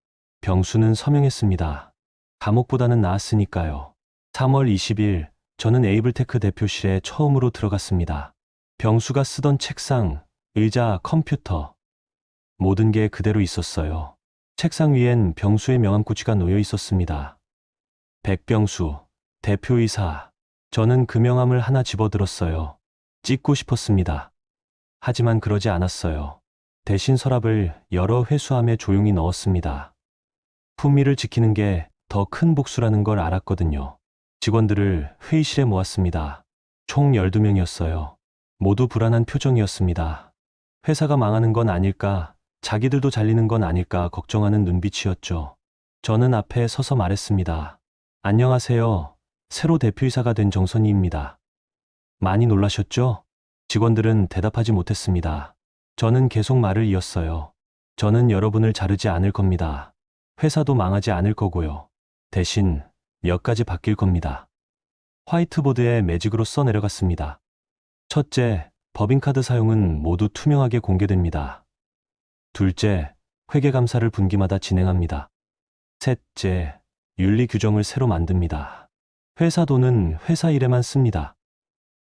병수는 서명했습니다. 감옥보다는 나았으니까요. 3월 20일 저는 에이블테크 대표실에 처음으로 들어갔습니다. 병수가 쓰던 책상, 의자, 컴퓨터 모든 게 그대로 있었어요. 책상 위엔 병수의 명함꽂이가 놓여 있었습니다. 백병수, 대표이사. 저는 그 명함을 하나 집어들었어요. 찍고 싶었습니다. 하지만 그러지 않았어요. 대신 서랍을 여러 회수함에 조용히 넣었습니다. 품위를 지키는 게 더 큰 복수라는 걸 알았거든요. 직원들을 회의실에 모았습니다. 총 12명이었어요. 모두 불안한 표정이었습니다. 회사가 망하는 건 아닐까, 자기들도 잘리는 건 아닐까 걱정하는 눈빛이었죠. 저는 앞에 서서 말했습니다. 안녕하세요. 새로 대표이사가 된 정선희입니다. 많이 놀라셨죠? 직원들은 대답하지 못했습니다. 저는 계속 말을 이었어요. 저는 여러분을 자르지 않을 겁니다. 회사도 망하지 않을 거고요. 대신 몇 가지 바뀔 겁니다. 화이트보드에 매직으로 써 내려갔습니다. 첫째, 법인카드 사용은 모두 투명하게 공개됩니다. 둘째, 회계감사를 분기마다 진행합니다. 셋째, 윤리 규정을 새로 만듭니다. 회사 돈은 회사 일에만 씁니다.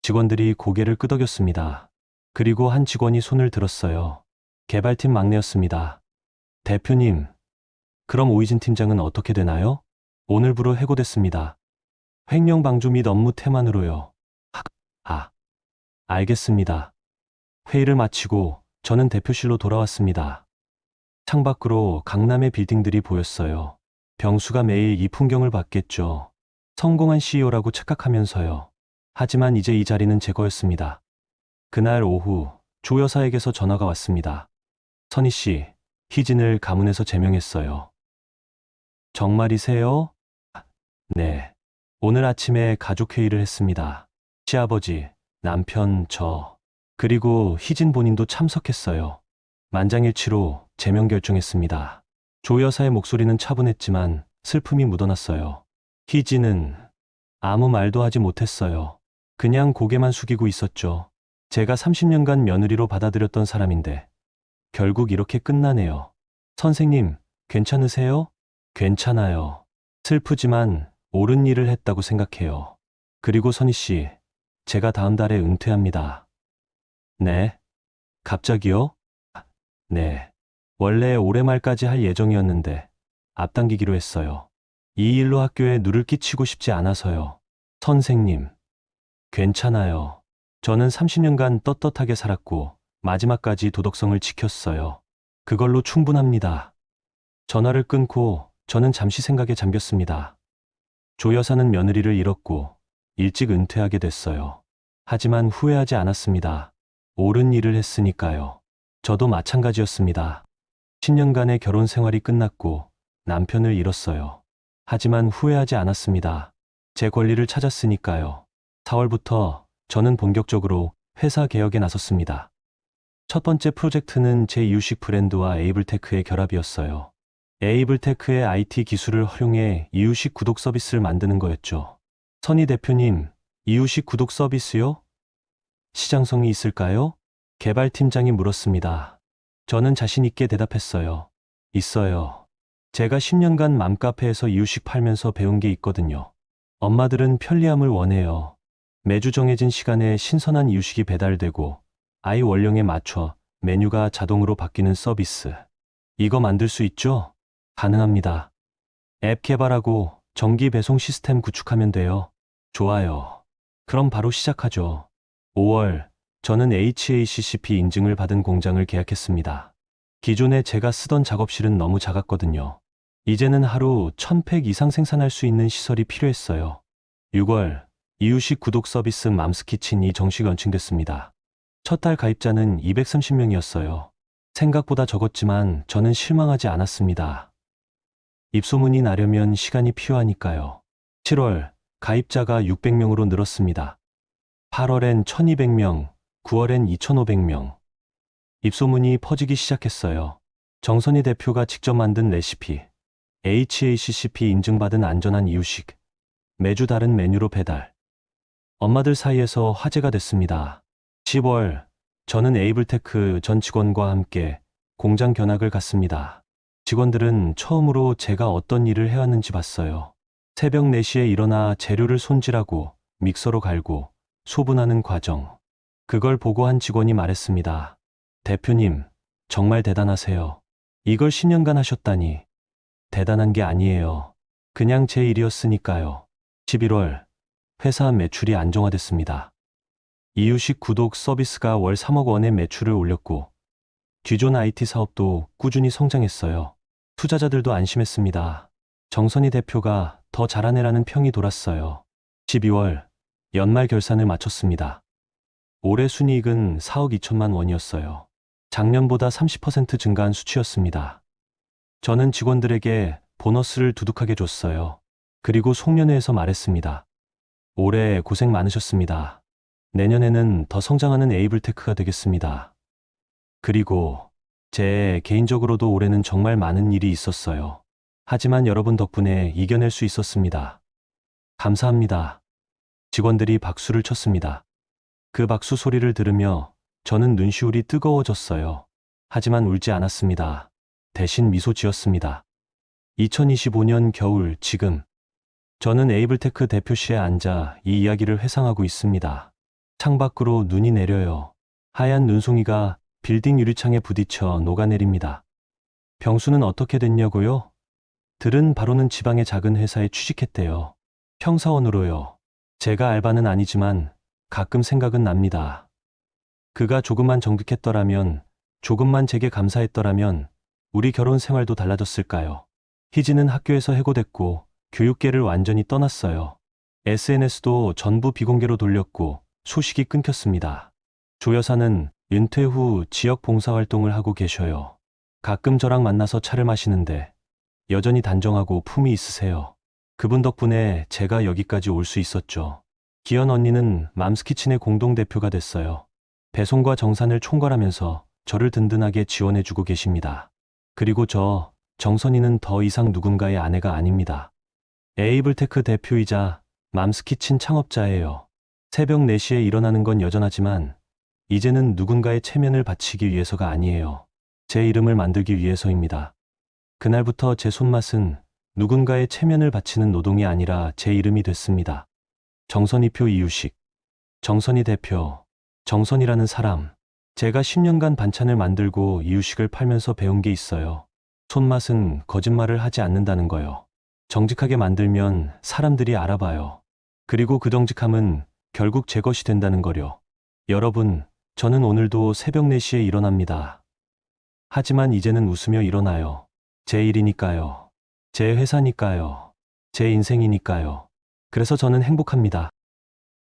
직원들이 고개를 끄덕였습니다. 그리고 한 직원이 손을 들었어요. 개발팀 막내였습니다. 대표님, 그럼 오이진 팀장은 어떻게 되나요? 오늘부로 해고됐습니다. 횡령 방조 및 업무 태만으로요. 알겠습니다. 회의를 마치고 저는 대표실로 돌아왔습니다. 창밖으로 강남의 빌딩들이 보였어요. 병수가 매일 이 풍경을 봤겠죠. 성공한 CEO라고 착각하면서요. 하지만 이제 이 자리는 제 거였습니다. 그날 오후 조 여사에게서 전화가 왔습니다. 선희 씨, 희진을 가문에서 제명했어요. 정말이세요? 네. 오늘 아침에 가족회의를 했습니다. 시아버지, 남편, 그리고 희진 본인도 참석했어요. 만장일치로 제명 결정했습니다. 조 여사의 목소리는 차분했지만 슬픔이 묻어났어요. 희진은 아무 말도 하지 못했어요. 그냥 고개만 숙이고 있었죠. 제가 30년간 며느리로 받아들였던 사람인데 결국 이렇게 끝나네요. 선생님, 괜찮으세요? 괜찮아요. 슬프지만 옳은 일을 했다고 생각해요. 그리고 선희 씨, 제가 다음 달에 은퇴합니다. 네? 갑자기요? 네. 원래 올해 말까지 할 예정이었는데 앞당기기로 했어요. 이 일로 학교에 누를 끼치고 싶지 않아서요. 선생님, 괜찮아요. 저는 30년간 떳떳하게 살았고 마지막까지 도덕성을 지켰어요. 그걸로 충분합니다. 전화를 끊고 저는 잠시 생각에 잠겼습니다. 조 여사는 며느리를 잃었고 일찍 은퇴하게 됐어요. 하지만 후회하지 않았습니다. 옳은 일을 했으니까요. 저도 마찬가지였습니다. 10년간의 결혼 생활이 끝났고 남편을 잃었어요. 하지만 후회하지 않았습니다. 제 권리를 찾았으니까요. 4월부터 저는 본격적으로 회사 개혁에 나섰습니다. 첫 번째 프로젝트는 제 이유식 브랜드와 에이블테크의 결합이었어요. 에이블테크의 IT 기술을 활용해 이유식 구독 서비스를 만드는 거였죠. 선희 대표님, 이유식 구독 서비스요? 시장성이 있을까요? 개발팀장이 물었습니다. 저는 자신 있게 대답했어요. 있어요. 제가 10년간 맘카페에서 이유식 팔면서 배운 게 있거든요. 엄마들은 편리함을 원해요. 매주 정해진 시간에 신선한 이유식이 배달되고 아이 원령에 맞춰 메뉴가 자동으로 바뀌는 서비스. 이거 만들 수 있죠? 가능합니다. 앱 개발하고 정기 배송 시스템 구축하면 돼요. 좋아요. 그럼 바로 시작하죠. 5월, 저는 HACCP 인증을 받은 공장을 계약했습니다. 기존에 제가 쓰던 작업실은 너무 작았거든요. 이제는 하루 1000팩 이상 생산할 수 있는 시설이 필요했어요. 6월, 이유식 구독 서비스 맘스키친이 정식 런칭됐습니다. 첫 달 가입자는 230명이었어요. 생각보다 적었지만 저는 실망하지 않았습니다. 입소문이 나려면 시간이 필요하니까요. 7월, 가입자가 600명으로 늘었습니다. 8월엔 1200명, 9월엔 2500명. 입소문이 퍼지기 시작했어요. 정선희 대표가 직접 만든 레시피, HACCP 인증받은 안전한 이유식, 매주 다른 메뉴로 배달. 엄마들 사이에서 화제가 됐습니다. 10월, 저는 에이블테크 전 직원과 함께 공장 견학을 갔습니다. 직원들은 처음으로 제가 어떤 일을 해왔는지 봤어요. 새벽 4시에 일어나 재료를 손질하고 믹서로 갈고 소분하는 과정. 그걸 보고 한 직원이 말했습니다. 대표님, 정말 대단하세요. 이걸 10년간 하셨다니. 대단한 게 아니에요. 그냥 제 일이었으니까요. 11월, 회사 매출이 안정화됐습니다. 이유식 구독 서비스가 월 3억 원의 매출을 올렸고 기존 IT 사업도 꾸준히 성장했어요. 투자자들도 안심했습니다. 정선희 대표가 더 잘하네라는 평이 돌았어요. 12월, 연말 결산을 마쳤습니다. 올해 순이익은 4억 2천만 원이었어요. 작년보다 30% 증가한 수치였습니다. 저는 직원들에게 보너스를 두둑하게 줬어요. 그리고 송년회에서 말했습니다. 올해 고생 많으셨습니다. 내년에는 더 성장하는 에이블테크가 되겠습니다. 그리고 제 개인적으로도 올해는 정말 많은 일이 있었어요. 하지만 여러분 덕분에 이겨낼 수 있었습니다. 감사합니다. 직원들이 박수를 쳤습니다. 그 박수 소리를 들으며 저는 눈시울이 뜨거워졌어요. 하지만 울지 않았습니다. 대신 미소 지었습니다. 2025년 겨울 지금 저는 에이블테크 대표실에 앉아 이 이야기를 회상하고 있습니다. 창밖으로 눈이 내려요. 하얀 눈송이가 빌딩 유리창에 부딪혀 녹아내립니다. 병수는 어떻게 됐냐고요? 들은 바로는 지방의 작은 회사에 취직했대요. 평사원으로요. 제가 알바는 아니지만 가끔 생각은 납니다. 그가 조금만 정직했더라면, 조금만 제게 감사했더라면 우리 결혼 생활도 달라졌을까요? 희진은 학교에서 해고됐고 교육계를 완전히 떠났어요. SNS도 전부 비공개로 돌렸고 소식이 끊겼습니다. 조 여사는 은퇴 후 지역 봉사활동을 하고 계셔요. 가끔 저랑 만나서 차를 마시는데 여전히 단정하고 품이 있으세요. 그분 덕분에 제가 여기까지 올 수 있었죠. 기현 언니는 맘스키친의 공동대표가 됐어요. 배송과 정산을 총괄하면서 저를 든든하게 지원해주고 계십니다. 그리고 정선이는 더 이상 누군가의 아내가 아닙니다. 에이블테크 대표이자 맘스키친 창업자예요. 새벽 4시에 일어나는 건 여전하지만 이제는 누군가의 체면을 바치기 위해서가 아니에요. 제 이름을 만들기 위해서입니다. 그날부터 제 손맛은 누군가의 체면을 바치는 노동이 아니라 제 이름이 됐습니다. 정선이표 이유식, 정선이 대표, 정선이라는 사람. 제가 10년간 반찬을 만들고 이유식을 팔면서 배운 게 있어요. 손맛은 거짓말을 하지 않는다는 거요. 정직하게 만들면 사람들이 알아봐요. 그리고 그 정직함은 결국 제 것이 된다는 거요. 여러분, 저는 오늘도 새벽 4시에 일어납니다. 하지만 이제는 웃으며 일어나요. 제 일이니까요. 제 회사니까요. 제 인생이니까요. 그래서 저는 행복합니다.